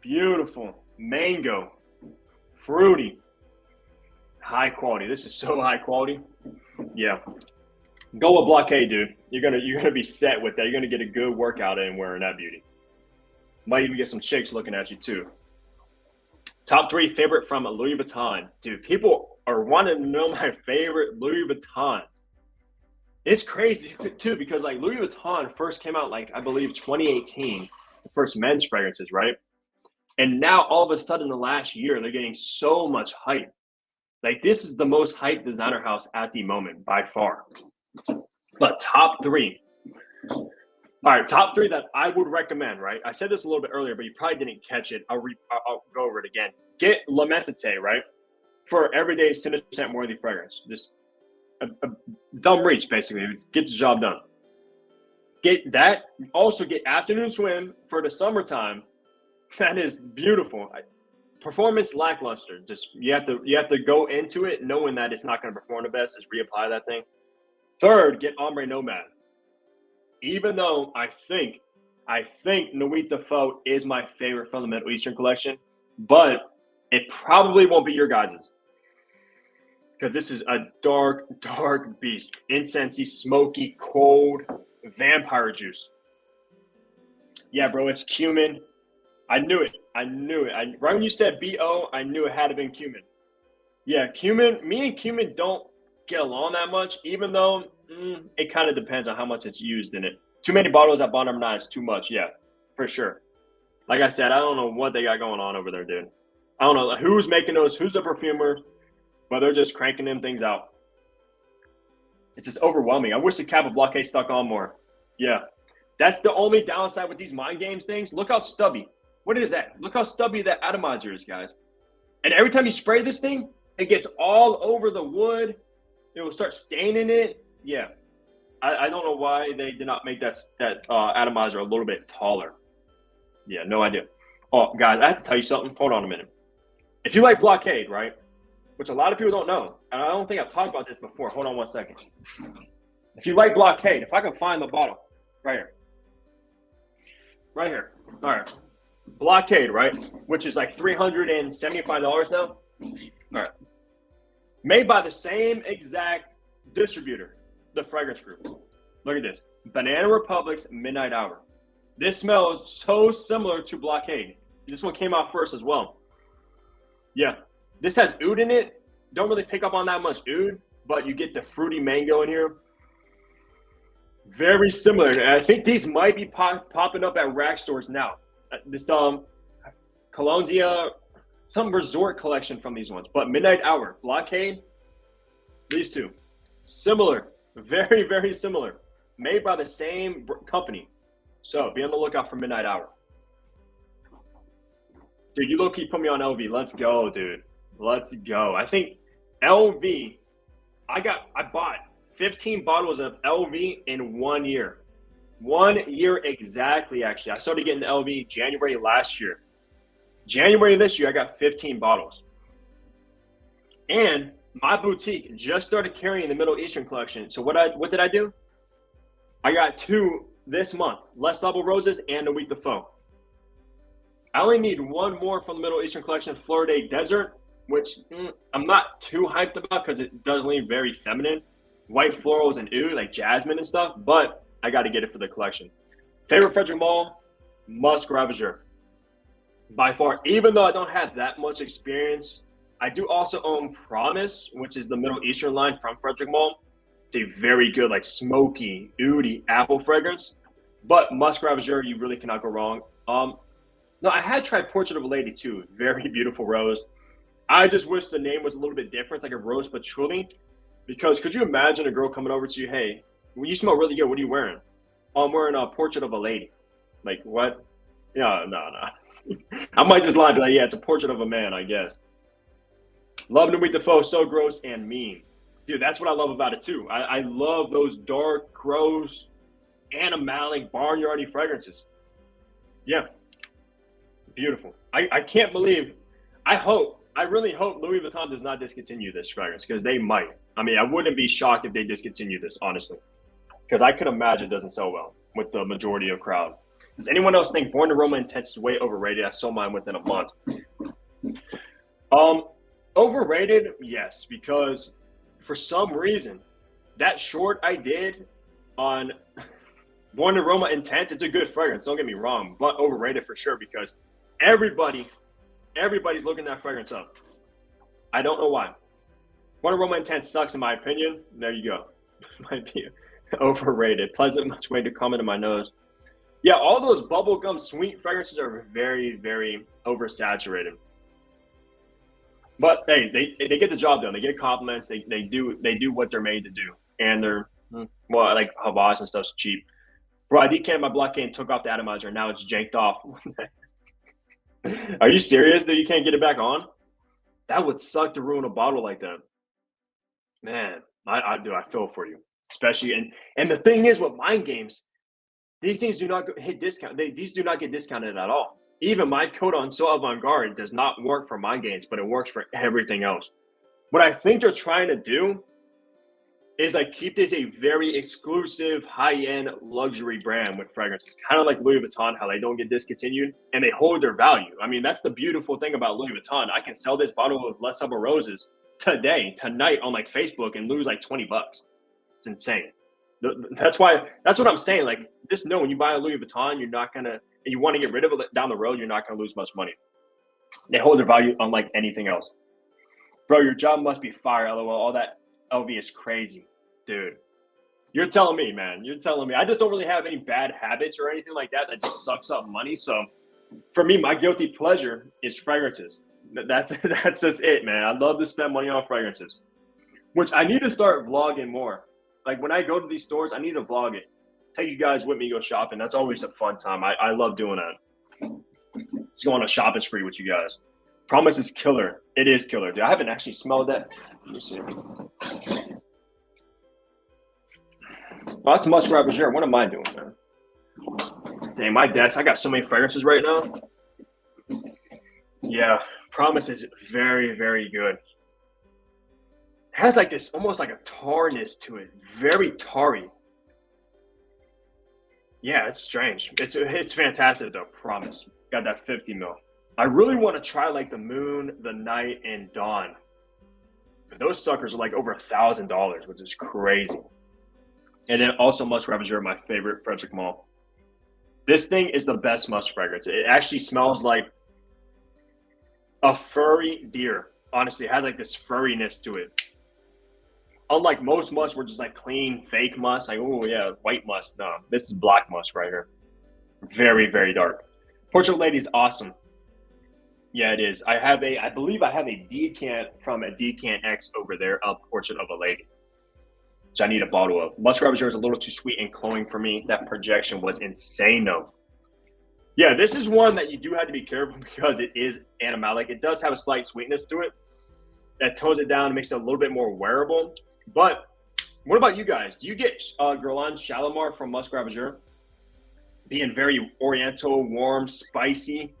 beautiful, mango, fruity, high quality. This is so high quality. Yeah, go with Blockade, dude. You're gonna be set with that. You're gonna get a good workout in wearing that beauty. Might even get some chicks looking at you too. Top 3 favorite from Louis Vuitton, dude. People are wanting to know my favorite Louis Vuittons. It's crazy too because like Louis Vuitton first came out like I believe 2018, the first men's fragrances, right? And now all of a sudden the last year they're getting so much hype. Like this is the most hyped designer house at the moment by far. But top 3. All right, top 3 that I would recommend, right? I said this a little bit earlier, but you probably didn't catch it. I'll go over it again. Get La Mensite, right? For everyday 100% worthy fragrance. Just a dumb reach, basically. Get the job done. Get that. Also get Afternoon Swim for the summertime. That is beautiful. Performance lackluster. Just you have to go into it knowing that it's not going to perform the best. Just reapply that thing. Third, get Ombre Nomad. Even though I think Nuit de Feu is my favorite from the Middle Eastern collection, but it probably won't be your guys's. Because this is a dark, dark beast. Incensey, smoky, cold, vampire juice. Yeah, bro, it's cumin. I knew it. Right when you said B-O, I knew it had to been cumin. Yeah, cumin, me and cumin don't get along that much, even though it kind of depends on how much it's used in it. Too many bottles at bottom 9 is too much, yeah, for sure. Like I said, I don't know what they got going on over there, dude. I don't know who's making those, who's a perfumer, but they're just cranking them things out. It's just overwhelming. I wish the cap of blockade stuck on more. Yeah, that's the only downside with these mind games things. Look how stubby. What is that? Look how stubby that atomizer is, guys. And every time you spray this thing, it gets all over the wood. It will start staining it. Yeah, I don't know why they did not make that atomizer a little bit taller. Yeah, no idea. Oh, guys, I have to tell you something. Hold on a minute. If you like blockade, right, which a lot of people don't know, and I don't think I've talked about this before. Hold on one second. If you like blockade, if I can find the bottle, right here. Right here. All right. Blockade, right, which is like $375 now. All right. Made by the same exact distributor, the Fragrance Group. Look at this. Banana Republic's Midnight Hour. This smells so similar to blockade. This one came out first as well. Yeah. This has oud in it. Don't really pick up on that much oud, but you get the fruity mango in here. Very similar. And I think these might be popping up at rack stores now. This Colognes, some resort collection from these ones. But Midnight Hour, blockade, these two. Similar. Very, very similar. Made by the same company. So be on the lookout for Midnight Hour. Dude, you low-key put me on LV. Let's go, dude. Let's go. I think LV, I bought 15 bottles of LV in 1 year. 1 year exactly, actually. I started getting LV January last year. January this year, I got 15 bottles. And my boutique just started carrying the Middle Eastern collection. So what did I do? I got 2 this month. Les Double Roses and the Nuit de Feu. I only need 1 more from the Middle Eastern collection, Fleur de Desert, which I'm not too hyped about because it does lean very feminine. White florals and oud, like jasmine and stuff, but I got to get it for the collection. Favorite Frederic Mall, Musk Ravageur. By far, even though I don't have that much experience, I do also own Promise, which is the Middle Eastern line from Frederic Mall. It's a very good, like smoky, oudy apple fragrance. But Musk Ravageur, you really cannot go wrong. No, I had tried Portrait of a Lady too. Very beautiful rose. I just wish the name was a little bit different. It's like a rose patchouli. Because could you imagine a girl coming over to you, hey, well, you smell really good. What are you wearing? Oh, I'm wearing a Portrait of a Lady. Like, what? Yeah, no. I might just lie and be like, yeah, it's a portrait of a man, I guess. Love Nuit de Feu, so gross and mean. Dude, that's what I love about it too. I love those dark, gross, animalic, barnyardy fragrances. Yeah. Beautiful. I can't believe, I really hope Louis Vuitton does not discontinue this fragrance because they might. I mean, I wouldn't be shocked if they discontinue this, honestly, because I could imagine it doesn't sell well with the majority of crowd. Does anyone else think Born Aroma Intense is way overrated? I sold mine within a month. Overrated, yes, because for some reason, that short I did on Born Aroma Intense, it's a good fragrance, don't get me wrong, but overrated for sure because everybody's looking that fragrance up. I don't know why. Born Aroma Intense sucks in my opinion. There you go. Might be overrated. Pleasant, much way to come into my nose. Yeah, all those bubblegum sweet fragrances are very, very oversaturated. But hey, they get the job done. They get compliments. They do what they're made to do. And they're well, like Havas and stuff's cheap. Bro, I decanted my blockade and took off the atomizer, and now it's janked off. Are you serious that you can't get it back on? That would suck to ruin a bottle like that. Man, I feel for you. Especially and the thing is with mind games, these things do not hit discount. These do not get discounted at all. Even my code on So Avant-Garde does not work for mind games, but it works for everything else. What I think they're trying to do is like keep this a very exclusive, high-end luxury brand with fragrances. Kind of like Louis Vuitton, how they don't get discontinued and they hold their value. I mean, that's the beautiful thing about Louis Vuitton. I can sell this bottle of Les Double Roses tonight on like Facebook and lose like $20. It's insane. That's what I'm saying. Like, just know when you buy a Louis Vuitton, you're not gonna, and you want to get rid of it down the road, you're not gonna lose much money. They hold their value unlike anything else. Bro, your job must be fire, LOL. All that LV is crazy, dude. You're telling me, man. You're telling me. I just don't really have any bad habits or anything like that that just sucks up money. So for me, my guilty pleasure is fragrances. That's just it, man. I love to spend money on fragrances, which I need to start vlogging more. Like when I go to these stores, I need to vlog it. Take you guys with me, go shopping. That's always a fun time. I love doing that. Let's go on a shopping spree with you guys. Promise is killer. It is killer, dude. I haven't actually smelled that. Let me see. Well, that's musk ravageur. What am I doing, man? Dang, my desk. I got so many fragrances right now. Yeah, Promise is very, very good. It has like this, almost like a tarness to it. Very tarry. Yeah, it's strange. It's fantastic though. Promise. Got that 50 mil. I really want to try like the Moon, the Night, and Dawn. But those suckers are like over $1,000, which is crazy. And then also Musk Ravageur, my favorite Frederick Mall. This thing is the best musk fragrance. It actually smells like a furry deer. Honestly, it has like this furriness to it. Unlike most musk, we're just like clean, fake musk. Like, oh yeah, white musk. No, this is black musk right here. Very, very dark. Portrait Lady is awesome. Yeah, it is. I believe I have a decant from a Decant X over there, a Portrait of a Lady, which I need a bottle of. Musk Ravageur is a little too sweet and cloying for me. That projection was insane though. Yeah, this is one that you do have to be careful because it is animalic. It does have a slight sweetness to it that tones it down and makes it a little bit more wearable. But what about you guys? Do you get Guerlain Shalimar from Musk Ravageur? Being very oriental, warm, spicy,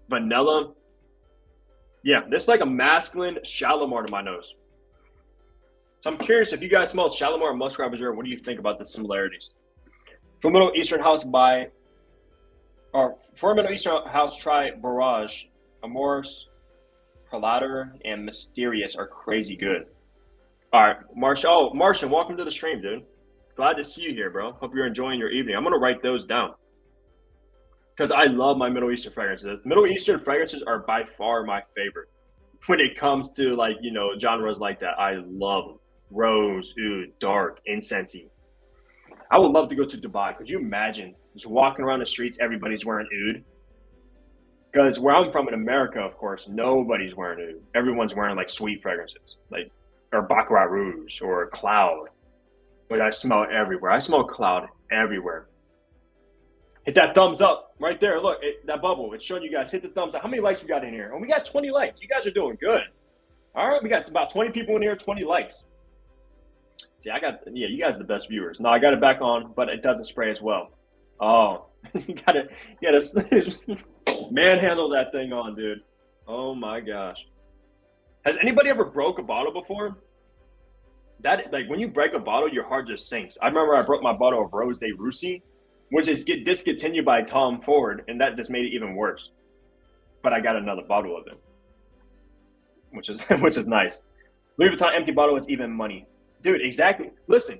vanilla. Yeah, this is like a masculine Shalimar to my nose. So I'm curious if you guys smelled Shalimar and Musk Ravageur, what do you think about the similarities? For Middle Eastern House for Middle Eastern House, try Barrage, Amorous, Prelata, and Mysterious are crazy good. All right, Martian. Oh, Martian, welcome to the stream, dude. Glad to see you here, bro. Hope you're enjoying your evening. I'm gonna write those down because I love my Middle Eastern fragrances. Middle Eastern fragrances are by far my favorite when it comes to like, you know, genres like that. I love them. Rose, oud, dark, incensey. I would love to go to Dubai. Could you imagine just walking around the streets, everybody's wearing oud? Because where I'm from in America, of course, nobody's wearing oud. Everyone's wearing like sweet fragrances, like or Baccarat Rouge or Cloud. But I smell it everywhere. I smell Cloud everywhere. Hit that thumbs up right there. Look, that bubble. It's showing you guys. Hit the thumbs up. How many likes we got in here? Oh, we got 20 likes. You guys are doing good. All right, we got about 20 people in here, 20 likes. See, you guys are the best viewers. No, I got it back on, but it doesn't spray as well. Oh, you gotta manhandle that thing on, dude. Oh my gosh. Has anybody ever broke a bottle before? That, like, when you break a bottle, your heart just sinks. I remember I broke my bottle of Rose de Russie, which is discontinued by Tom Ford, and that just made it even worse. But I got another bottle of it, which is nice. Louis Vuitton empty bottle is even money. Dude, exactly. Listen,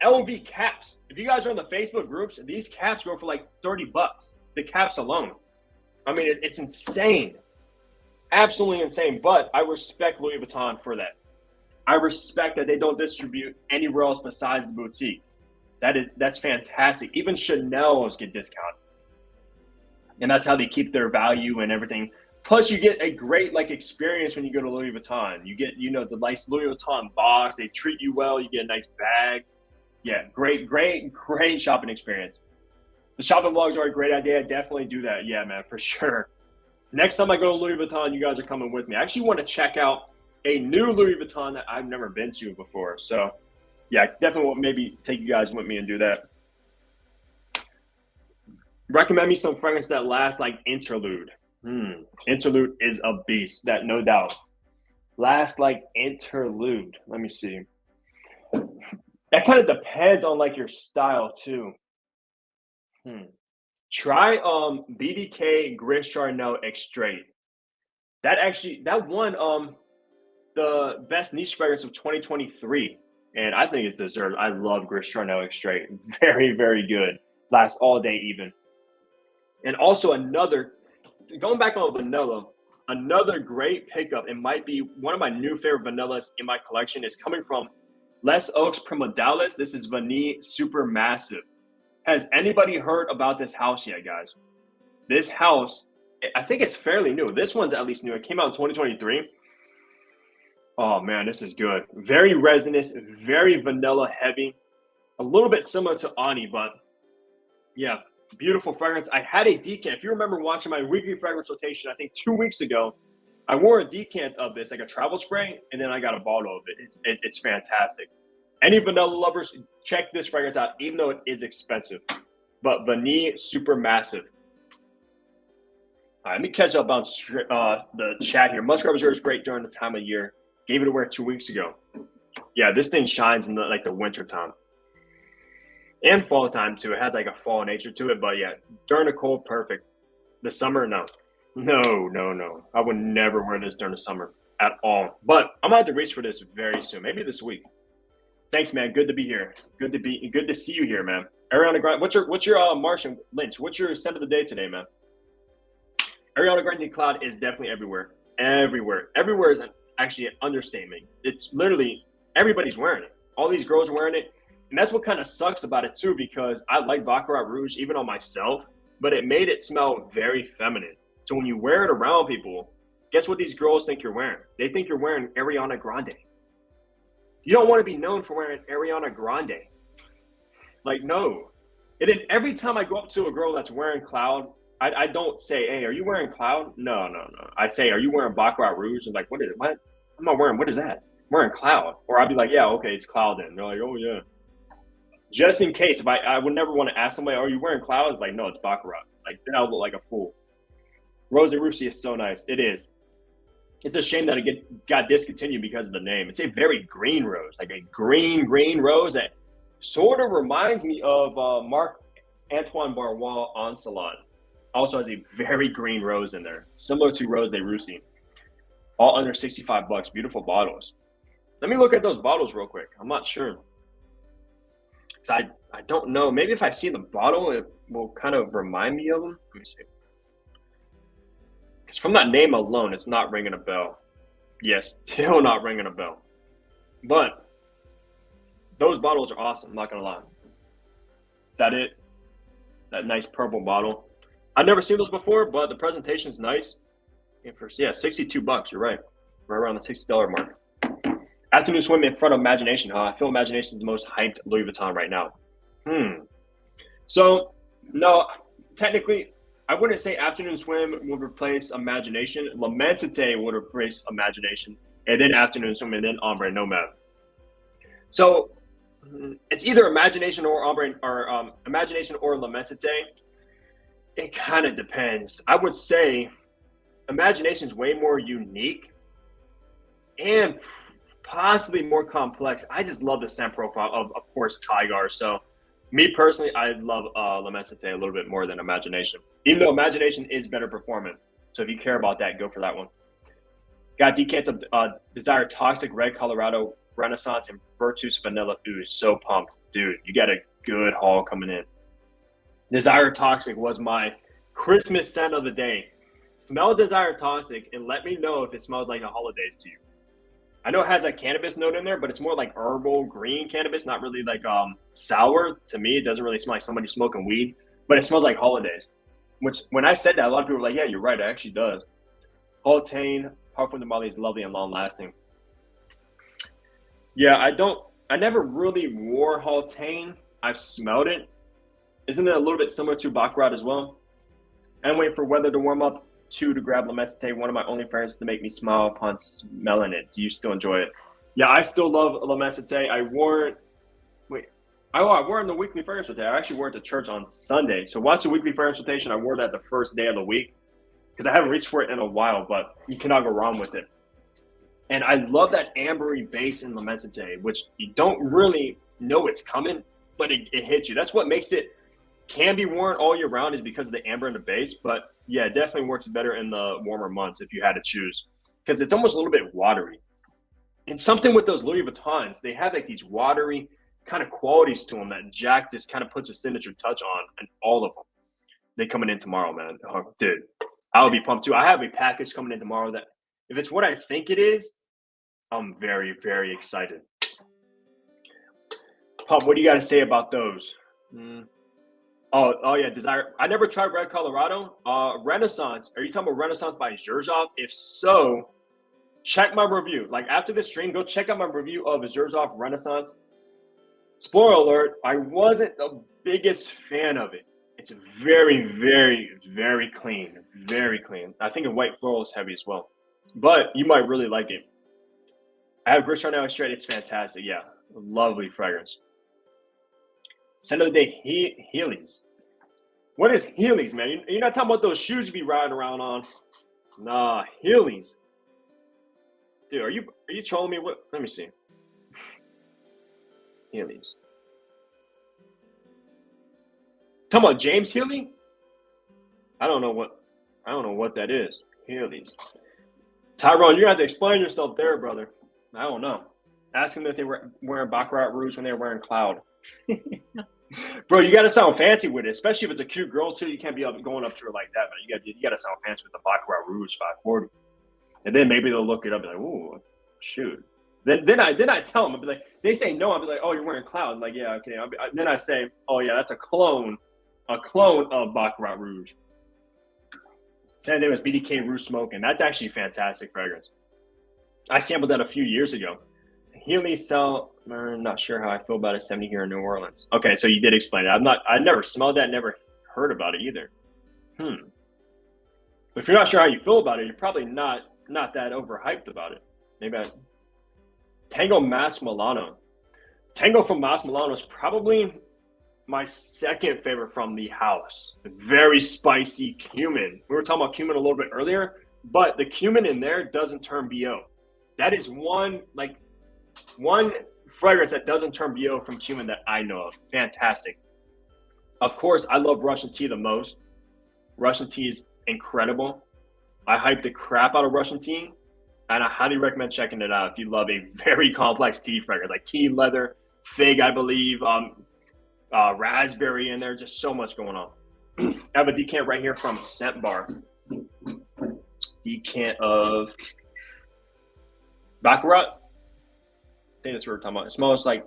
LV caps. If you guys are in the Facebook groups, these caps go for like 30 bucks. The caps alone. I mean, it's insane. Absolutely insane. But I respect Louis Vuitton for that. I respect that they don't distribute anywhere else besides the boutique. That's fantastic. Even Chanel's get discounted. And that's how they keep their value and everything. Plus, you get a great like experience when you go to Louis Vuitton. You get, you know, the nice Louis Vuitton box. They treat you well. You get a nice bag. Yeah, great shopping experience. The shopping vlogs are a great idea. Definitely do that. Yeah, man, for sure. Next time I go to Louis Vuitton, you guys are coming with me. I actually want to check out a new Louis Vuitton that I've never been to before. So, yeah, definitely will maybe take you guys with me and do that. Recommend me some fragrance that lasts like Interlude. Interlude is a beast, that no doubt. Last like Interlude. Let me see. That kind of depends on like your style too. Try BBK Gris Charnel Extrait. That won the best niche fragrance of 2023, and I think it's deserved. I love Gris Charnel Extrait. Very, very good. Lasts all day even. And also another, going back on vanilla, another great pickup. It might be one of my new favorite vanillas in my collection. Is coming from Les Oaks Primodalis. This is Vanille Super Massive. Has anybody heard about this house yet, guys? This house, I think it's fairly new. This one's at least new. It came out in 2023. Oh man, this is good. Very resinous, very vanilla heavy. A little bit similar to Ani, but yeah, beautiful fragrance. I had a decant. If you remember watching my weekly fragrance rotation, I think 2 weeks ago, I wore a decant of this, like a travel spray, and then I got a bottle of it. It's fantastic. Any vanilla lovers, check this fragrance out, even though it is expensive. But Vanille Super Massive. All right, let me catch up on the chat here. Musk Reserve is great during the time of year. Gave it away 2 weeks ago. Yeah, this thing shines in the winter time. And fall time too. It has like a fall nature to it, but yeah, during the cold, perfect. The summer, no. No. I would never wear this during the summer at all. But I'm gonna have to reach for this very soon, maybe this week. Thanks, man. Good to be here. Good to see you here, man. Ariana Grande, what's your Martian Lynch? What's your scent of the day today, man? Ariana Grande Cloud is definitely everywhere. Everywhere is actually an understatement. It's literally everybody's wearing it. All these girls are wearing it. And that's what kind of sucks about it too, because I like Baccarat Rouge even on myself, but it made it smell very feminine. So when you wear it around people, guess what these girls think you're wearing? They think you're wearing Ariana Grande. You don't want to be known for wearing Ariana Grande. Like, no. And then every time I go up to a girl that's wearing Cloud, I don't say, hey, are you wearing Cloud? No. I say, are you wearing Baccarat Rouge? And like, what is it? What? I'm not wearing, what is that? I'm wearing Cloud. Or I'd be like, yeah, okay, it's Cloud then. They're like, oh, yeah. Just in case, if I would never want to ask somebody, are you wearing Cloud? Like, no, it's Baccarat. Like, then I'll look like a fool. Rose Russi is so nice. It is. It's a shame that it got discontinued because of the name. It's a very green rose, like a green rose that sort of reminds me of Marc-Antoine Barrois Oncelot. Also has a very green rose in there, similar to Rose Russi. All under $65. Beautiful bottles. Let me look at those bottles real quick. I'm not sure. So I don't know. Maybe if I see the bottle, it will kind of remind me of them. Let me see. Because from that name alone, it's not ringing a bell. Yes, still not ringing a bell. But those bottles are awesome, I'm not going to lie. Is that it? That nice purple bottle. I've never seen those before, but the presentation's nice. Yeah, $62, you're right. Right around the $60 mark. Afternoon swim in front of Imagination, huh? I feel Imagination is the most hyped Louis Vuitton right now. So, no, technically, I wouldn't say Afternoon Swim would replace Imagination. L'Immensité would replace Imagination, and then Afternoon Swim, and then Ombre Nomad. So it's either Imagination or Ombre, or Imagination or L'Immensité. It kind of depends. I would say Imagination is way more unique and possibly more complex. I just love the scent profile of course, Tiger. So me personally, I love L'Immensité a little bit more than Imagination, even though Imagination is better performing. So if you care about that, go for that one. Got decants of Desire Toxic, Red Colorado, Renaissance, and Vertus Vanilla Ooze. So pumped. Dude, you got a good haul coming in. Desire Toxic was my Christmas scent of the day. Smell Desire Toxic and let me know if it smells like the holidays to you. I know it has that cannabis note in there, but it's more like herbal green cannabis, not really like sour. To me, it doesn't really smell like somebody smoking weed, but it smells like holidays. Which, when I said that, a lot of people were like, yeah, you're right, it actually does. Hautane Parfum de Mali is lovely and long lasting. Yeah, I never really wore Hautane. I've smelled it. Isn't it a little bit similar to Baccarat as well? And wait for weather to warm up to grab L'Immensité, one of my only fragrances to make me smile upon smelling it. Do you still enjoy it? Yeah, I still love L'Immensité. I wore it. I wore it in the weekly fragrance rotation. I actually wore it to church on Sunday. So watch the weekly fragrance rotation. I wore that the first day of the week because I haven't reached for it in a while, but you cannot go wrong with it. And I love that ambery base in L'Immensité, which you don't really know it's coming, but it hits you. That's what makes it can be worn all year round, is because of the amber in the base. But yeah, it definitely works better in the warmer months if you had to choose, because it's almost a little bit watery. And something with those Louis Vuittons, they have like these watery kind of qualities to them that Jack just kind of puts a signature touch on, and all of them. They coming in tomorrow, man. Oh, dude, I would be pumped too. I have a package coming in tomorrow that, if it's what I think it is, I'm very, very excited. Pump, what do you got to say about those? Oh yeah, Desire. I never tried Red Colorado. Renaissance. Are you talking about Renaissance by Zaharoff? If so, check my review. Like after this stream, go check out my review of Zaharoff Renaissance. Spoiler alert, I wasn't the biggest fan of it. It's very, very, very clean. Very clean. I think the white floral is heavy as well. But you might really like it. I have Grits right now straight. It's fantastic. Yeah. Lovely fragrance. Scent of the day, Heelys. What is Heelys, man? You're not talking about those shoes you be riding around on. Nah, Heelys. Dude, are you trolling me? What? Let me see. Heelys. Talking about James Healy? I don't know what that is. Heelys. Tyrone, you're gonna have to explain yourself there, brother. I don't know. Ask them if they were wearing Baccarat Rouge when they were wearing Cloud. Bro, you gotta sound fancy with it, especially if it's a cute girl too. You can't be going up to her like that, man. You gotta sound fancy with the Baccarat Rouge 540. And then maybe they'll look it up and be like, ooh, shoot. Then I tell them, I'll be like, they say no, I'll be like, oh, you're wearing Cloud. I'm like, yeah, okay. Then I say, oh yeah, that's a clone of Baccarat Rouge. Same name as BDK Rouge Smoking. That's actually fantastic fragrance. I sampled that a few years ago. Healy sell. I'm not sure how I feel about it. 70 here in New Orleans. Okay, so you did explain it. I never smelled that. Never heard about it either. But if you're not sure how you feel about it, you're probably not that overhyped about it. Maybe Tango Mas Milano. Tango from Mas Milano is probably my second favorite from the house. Very spicy cumin. We were talking about cumin a little bit earlier, but the cumin in there doesn't turn BO. That is one fragrance that doesn't turn BO from cumin that I know of. Fantastic. Of course, I love Russian tea the most. Russian tea is incredible. I hype the crap out of Russian tea, and I highly recommend checking it out if you love a very complex tea fragrance, like tea, leather, fig, I believe, raspberry in there. Just so much going on. I have a decant right here from Scent Bar. Decant of Baccarat. I think that's what we're talking about. It smells like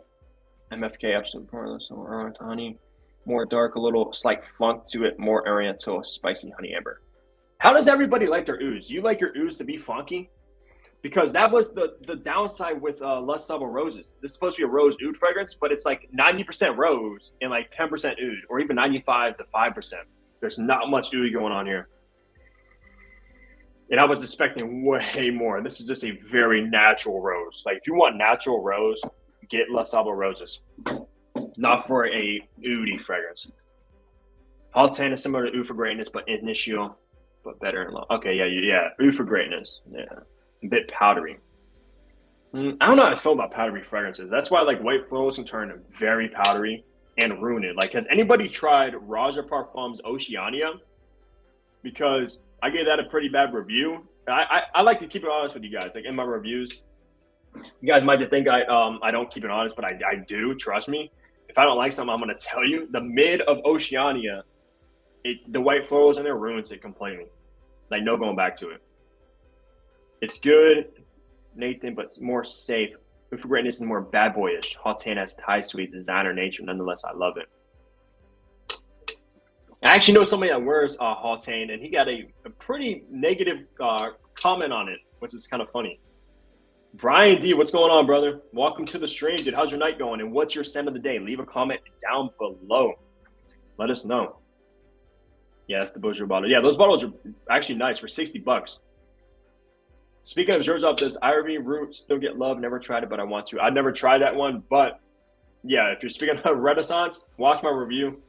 MFK, absolute poreless, honey, more dark, a little slight funk to it, more oriental, spicy honey amber. How does everybody like their ooze? Do you like your ooze to be funky? Because that was the downside with Les Subtle Roses. This is supposed to be a rose oud fragrance, but it's like 90% rose and like 10% oud, or even 95 to 5%. There's not much oud going on here. And I was expecting way more. This is just a very natural rose. Like if you want natural rose, get Les Subtle Roses. Not for a oudy fragrance. Haltan is similar to Oud for Greatness, but initial, but better in love. Okay, yeah. Oud for Greatness. Yeah. A bit powdery. I don't know how I feel about powdery fragrances. That's why like white florals can turn very powdery and ruin it. Like, has anybody tried Roger Parfum's Oceania? Because I gave that a pretty bad review. I like to keep it honest with you guys. Like in my reviews, you guys might think I don't keep it honest, but I do. Trust me. If I don't like something, I'm gonna tell you. The mid of Oceania, the white florals in there ruins it completely. Like no going back to it. It's good, Nathan, but more safe. Oud for Greatness is more bad boyish. Haltan has ties to a designer nature. Nonetheless, I love it. I actually know somebody that wears Haltan, and he got a pretty negative comment on it, which is kind of funny. Brian D, what's going on, brother? Welcome to the stream, dude. How's your night going? And what's your scent of the day? Leave a comment down below. Let us know. Yeah, that's the Bouger bottle. Yeah, those bottles are actually nice for 60 bucks. Speaking of Zaharoff, does Ivy Root still get love? Never tried it, but I want to. I've never tried that one, but yeah, if you're speaking of Renaissance, watch my review.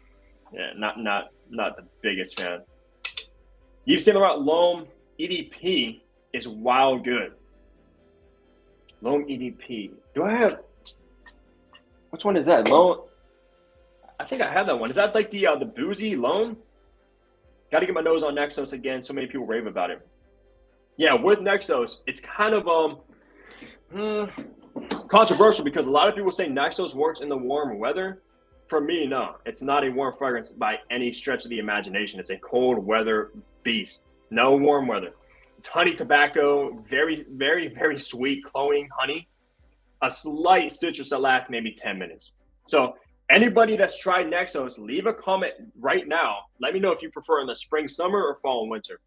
Yeah, not the biggest fan. Yves Saint Laurent L'Homme EDP is wild good. L'Homme EDP. Do I have? Which one is that? L'Homme. I think I have that one. Is that like the boozy L'Homme? Got to get my nose on Nexos again. So many people rave about it. Yeah, with Nexos, it's kind of controversial because a lot of people say Nexos works in the warm weather. For me, no. It's not a warm fragrance by any stretch of the imagination. It's a cold weather beast. No warm weather. It's honey tobacco, very, very, very sweet, cloying honey. A slight citrus that lasts maybe 10 minutes. So anybody that's tried Nexos, leave a comment right now. Let me know if you prefer in the spring, summer, or fall and winter.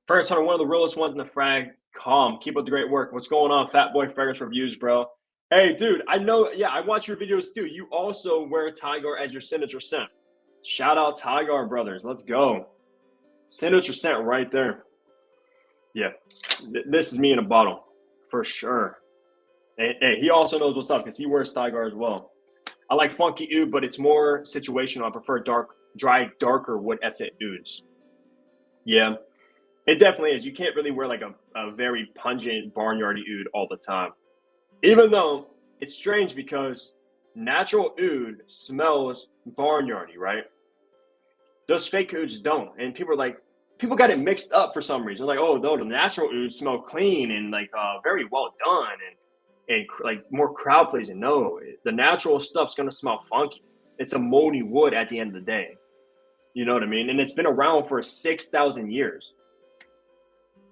First Hunter, one of the realest ones in the frag. Calm. Keep up the great work. What's going on, Fat Boy Fragrance Reviews, bro? Hey, dude, I know. Yeah, I watch your videos too. You also wear Tiger as your signature scent. Shout out Tiger brothers. Let's go. Signature scent right there. Yeah, this is me in a bottle for sure. Hey, he also knows what's up because he wears Tiger as well. I like funky oud, but it's more situational. I prefer dry, darker wood essence ouds. Yeah. It definitely is. You can't really wear like a very pungent barnyardy oud all the time. Even though it's strange because natural oud smells barnyardy, right? Those fake ouds don't. And people are like, people got it mixed up for some reason. Like, oh, no, the natural ouds smell clean and like very well done and like more crowd pleasing. No, the natural stuff's gonna smell funky. It's a moldy wood at the end of the day. You know what I mean? And it's been around for 6,000 years.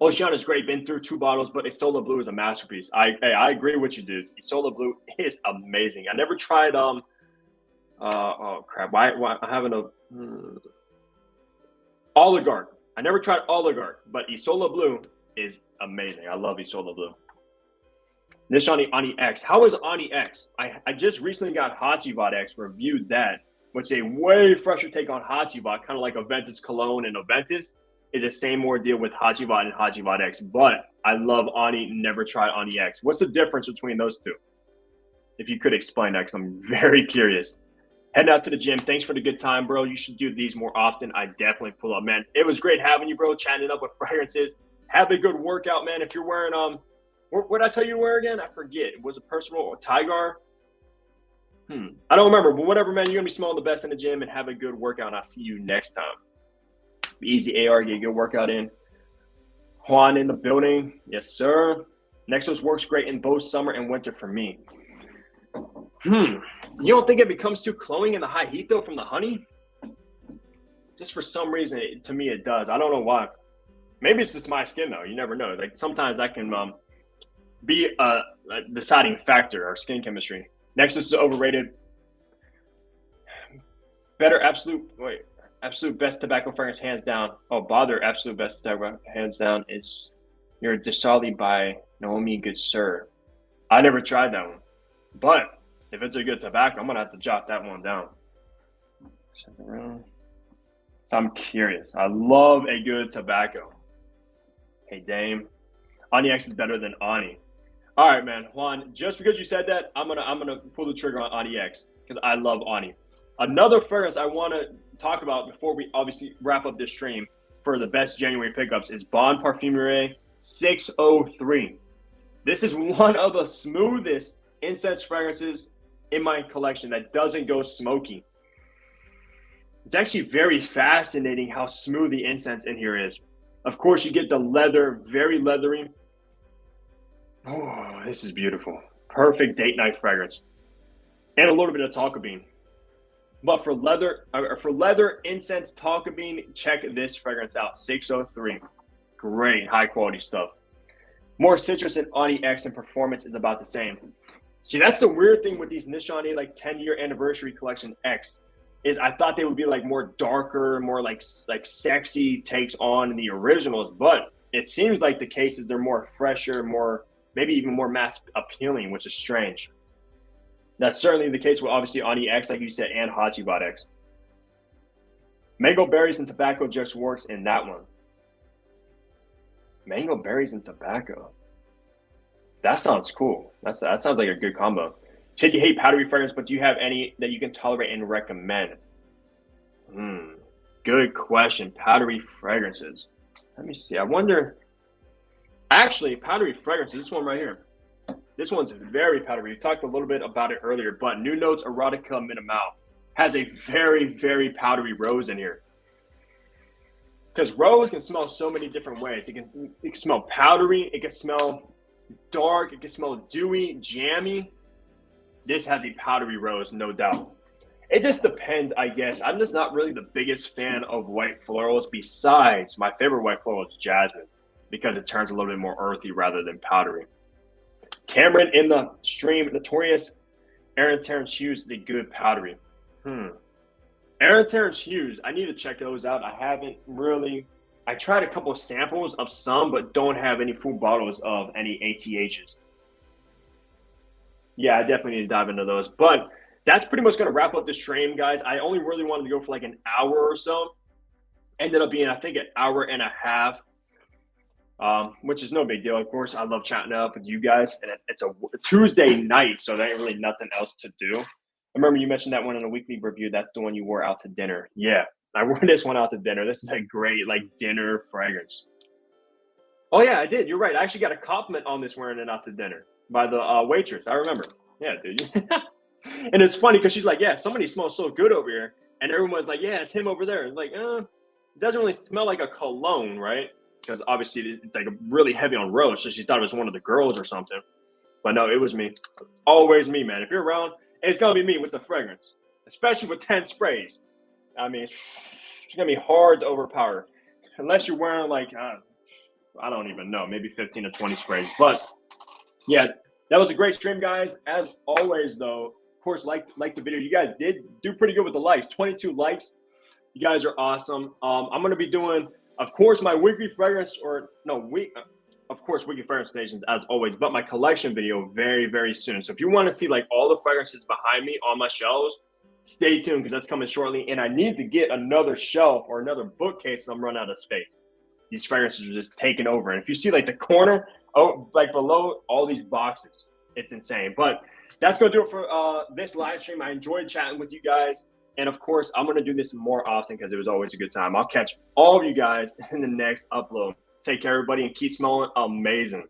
Ocean is great, been through 2 bottles, but Isola Blue is a masterpiece. I agree with you, dude. Isola Blue is amazing. I never tried oh crap. Why I haven't Oligarch. I never tried Oligarch, but Isola Blue is amazing. I love Isola Blue. Nishane Ani X. How is Ani X? I just recently got hacivat X, reviewed that, which is a way fresher take on hacivat, kind of like aventus cologne and aventus. Is the same ordeal with hacivat and hacivat X, but I love Ani, never tried Ani X. What's the difference between those two? If you could explain that, because I'm very curious. Heading out to the gym. Thanks for the good time, bro. You should do these more often. I definitely pull up, man. It was great having you, bro, chatting up with fragrances. Have a good workout, man. If you're wearing, what did I tell you to wear again? I forget. Was it personal or Tiger? I don't remember, but whatever, man. You're going to be smelling the best in the gym and have a good workout, and I'll see you next time. Easy AR, get a good workout in. Juan in the building. Yes, sir. Nexos works great in both summer and winter for me. You don't think it becomes too cloying in the high heat, though, from the honey? Just for some reason, to me, it does. I don't know why. Maybe it's just my skin, though. You never know. Like, sometimes that can be a deciding factor, our skin chemistry. Nexus is overrated. Better absolute best tobacco fragrance, hands down. Oh, bother, absolute best tobacco, hands down, is your Desali by Naomi Good Sir. I never tried that one, but if it's a good tobacco, I'm gonna have to jot that one down. So I'm curious. I love a good tobacco. Hey, Dame, Ani X is better than Ani. All right, man, Juan. Just because you said that, I'm gonna pull the trigger on Ani X because I love Ani. Another fragrance I want to talk about before we obviously wrap up this stream for the best January pickups is Bon Parfumerie 603. This is one of the smoothest incense fragrances in my collection that doesn't go smoky. It's actually very fascinating how smooth the incense in here is. Of course, you get the leather, very leathery. Oh, this is beautiful. Perfect date night fragrance. And a little bit of tonka bean. But for leather incense tonka bean, check this fragrance out. 603. Great, high quality stuff. More citrus than Ani X, and performance is about the same. See, that's the weird thing with these Nishane like 10-year anniversary collection X is I thought they would be like more darker, more like sexy takes on the originals, but it seems like the case is they're more fresher, more maybe even more mass appealing, which is strange. That's certainly the case with obviously Ani X, like you said, and hacivat X. Mango berries and tobacco just works in that one. Mango berries and tobacco. That sounds cool. That sounds like a good combo. Said you hate powdery fragrance, but do you have any that you can tolerate and recommend? Good question. Powdery fragrances. Let me see. I wonder. Actually, powdery fragrances. This one right here. This one's very powdery. We talked a little bit about it earlier, but New Notes Erotica Minimal has a very, very powdery rose in here. Because rose can smell so many different ways. It can smell powdery. It can smell dark. It can smell dewy, jammy. This has a powdery rose, no doubt. It just depends, I guess. I'm just not really the biggest fan of white florals. Besides, my favorite white floral is jasmine because it turns a little bit more earthy rather than powdery. Cameron in the stream, notorious Aaron Terrence Hughes is a good powdery. Aaron Terrence Hughes, I need to check those out. I haven't really. I tried a couple of samples of some, but don't have any full bottles of any ATHs. Yeah, I definitely need to dive into those. But that's pretty much going to wrap up the stream, guys. I only really wanted to go for like an hour or so. Ended up being, I think, an hour and a half, which is no big deal. Of course, I love chatting up with you guys. And it's a Tuesday night, so there ain't really nothing else to do. I remember you mentioned that one in a weekly review. That's the one you wore out to dinner. Yeah, I wore this one out to dinner. This is a great like dinner fragrance. Oh, yeah, I did. You're right. I actually got a compliment on this wearing it out to dinner by the waitress. I remember. Yeah, dude. And it's funny because she's like, yeah, somebody smells so good over here. And everyone's like, yeah, it's him over there. It's like, it doesn't really smell like a cologne, right? Because obviously it's like really heavy on rose. So she thought it was one of the girls or something. But no, it was me. Always me, man. If you're around, it's going to be me with the fragrance, especially with 10 sprays. I mean, it's going to be hard to overpower unless you're wearing like, I don't even know, maybe 15 to 20 sprays. But yeah, that was a great stream, guys. As always, though, of course, like the video. You guys did do pretty good with the likes. 22 likes. You guys are awesome. I'm going to be doing, of course, my weekly fragrance of course, weekly fragrance stations as always, but my collection video very, very soon. So if you want to see like all the fragrances behind me on my shelves, stay tuned because that's coming shortly. And I need to get another shelf or another bookcase. I'm running out of space. These fragrances are just taking over. And if you see like the corner, like below all these boxes, it's insane. But that's going to do it for this live stream. I enjoyed chatting with you guys. And of course, I'm going to do this more often because it was always a good time. I'll catch all of you guys in the next upload. Take care, everybody, and keep smelling amazing.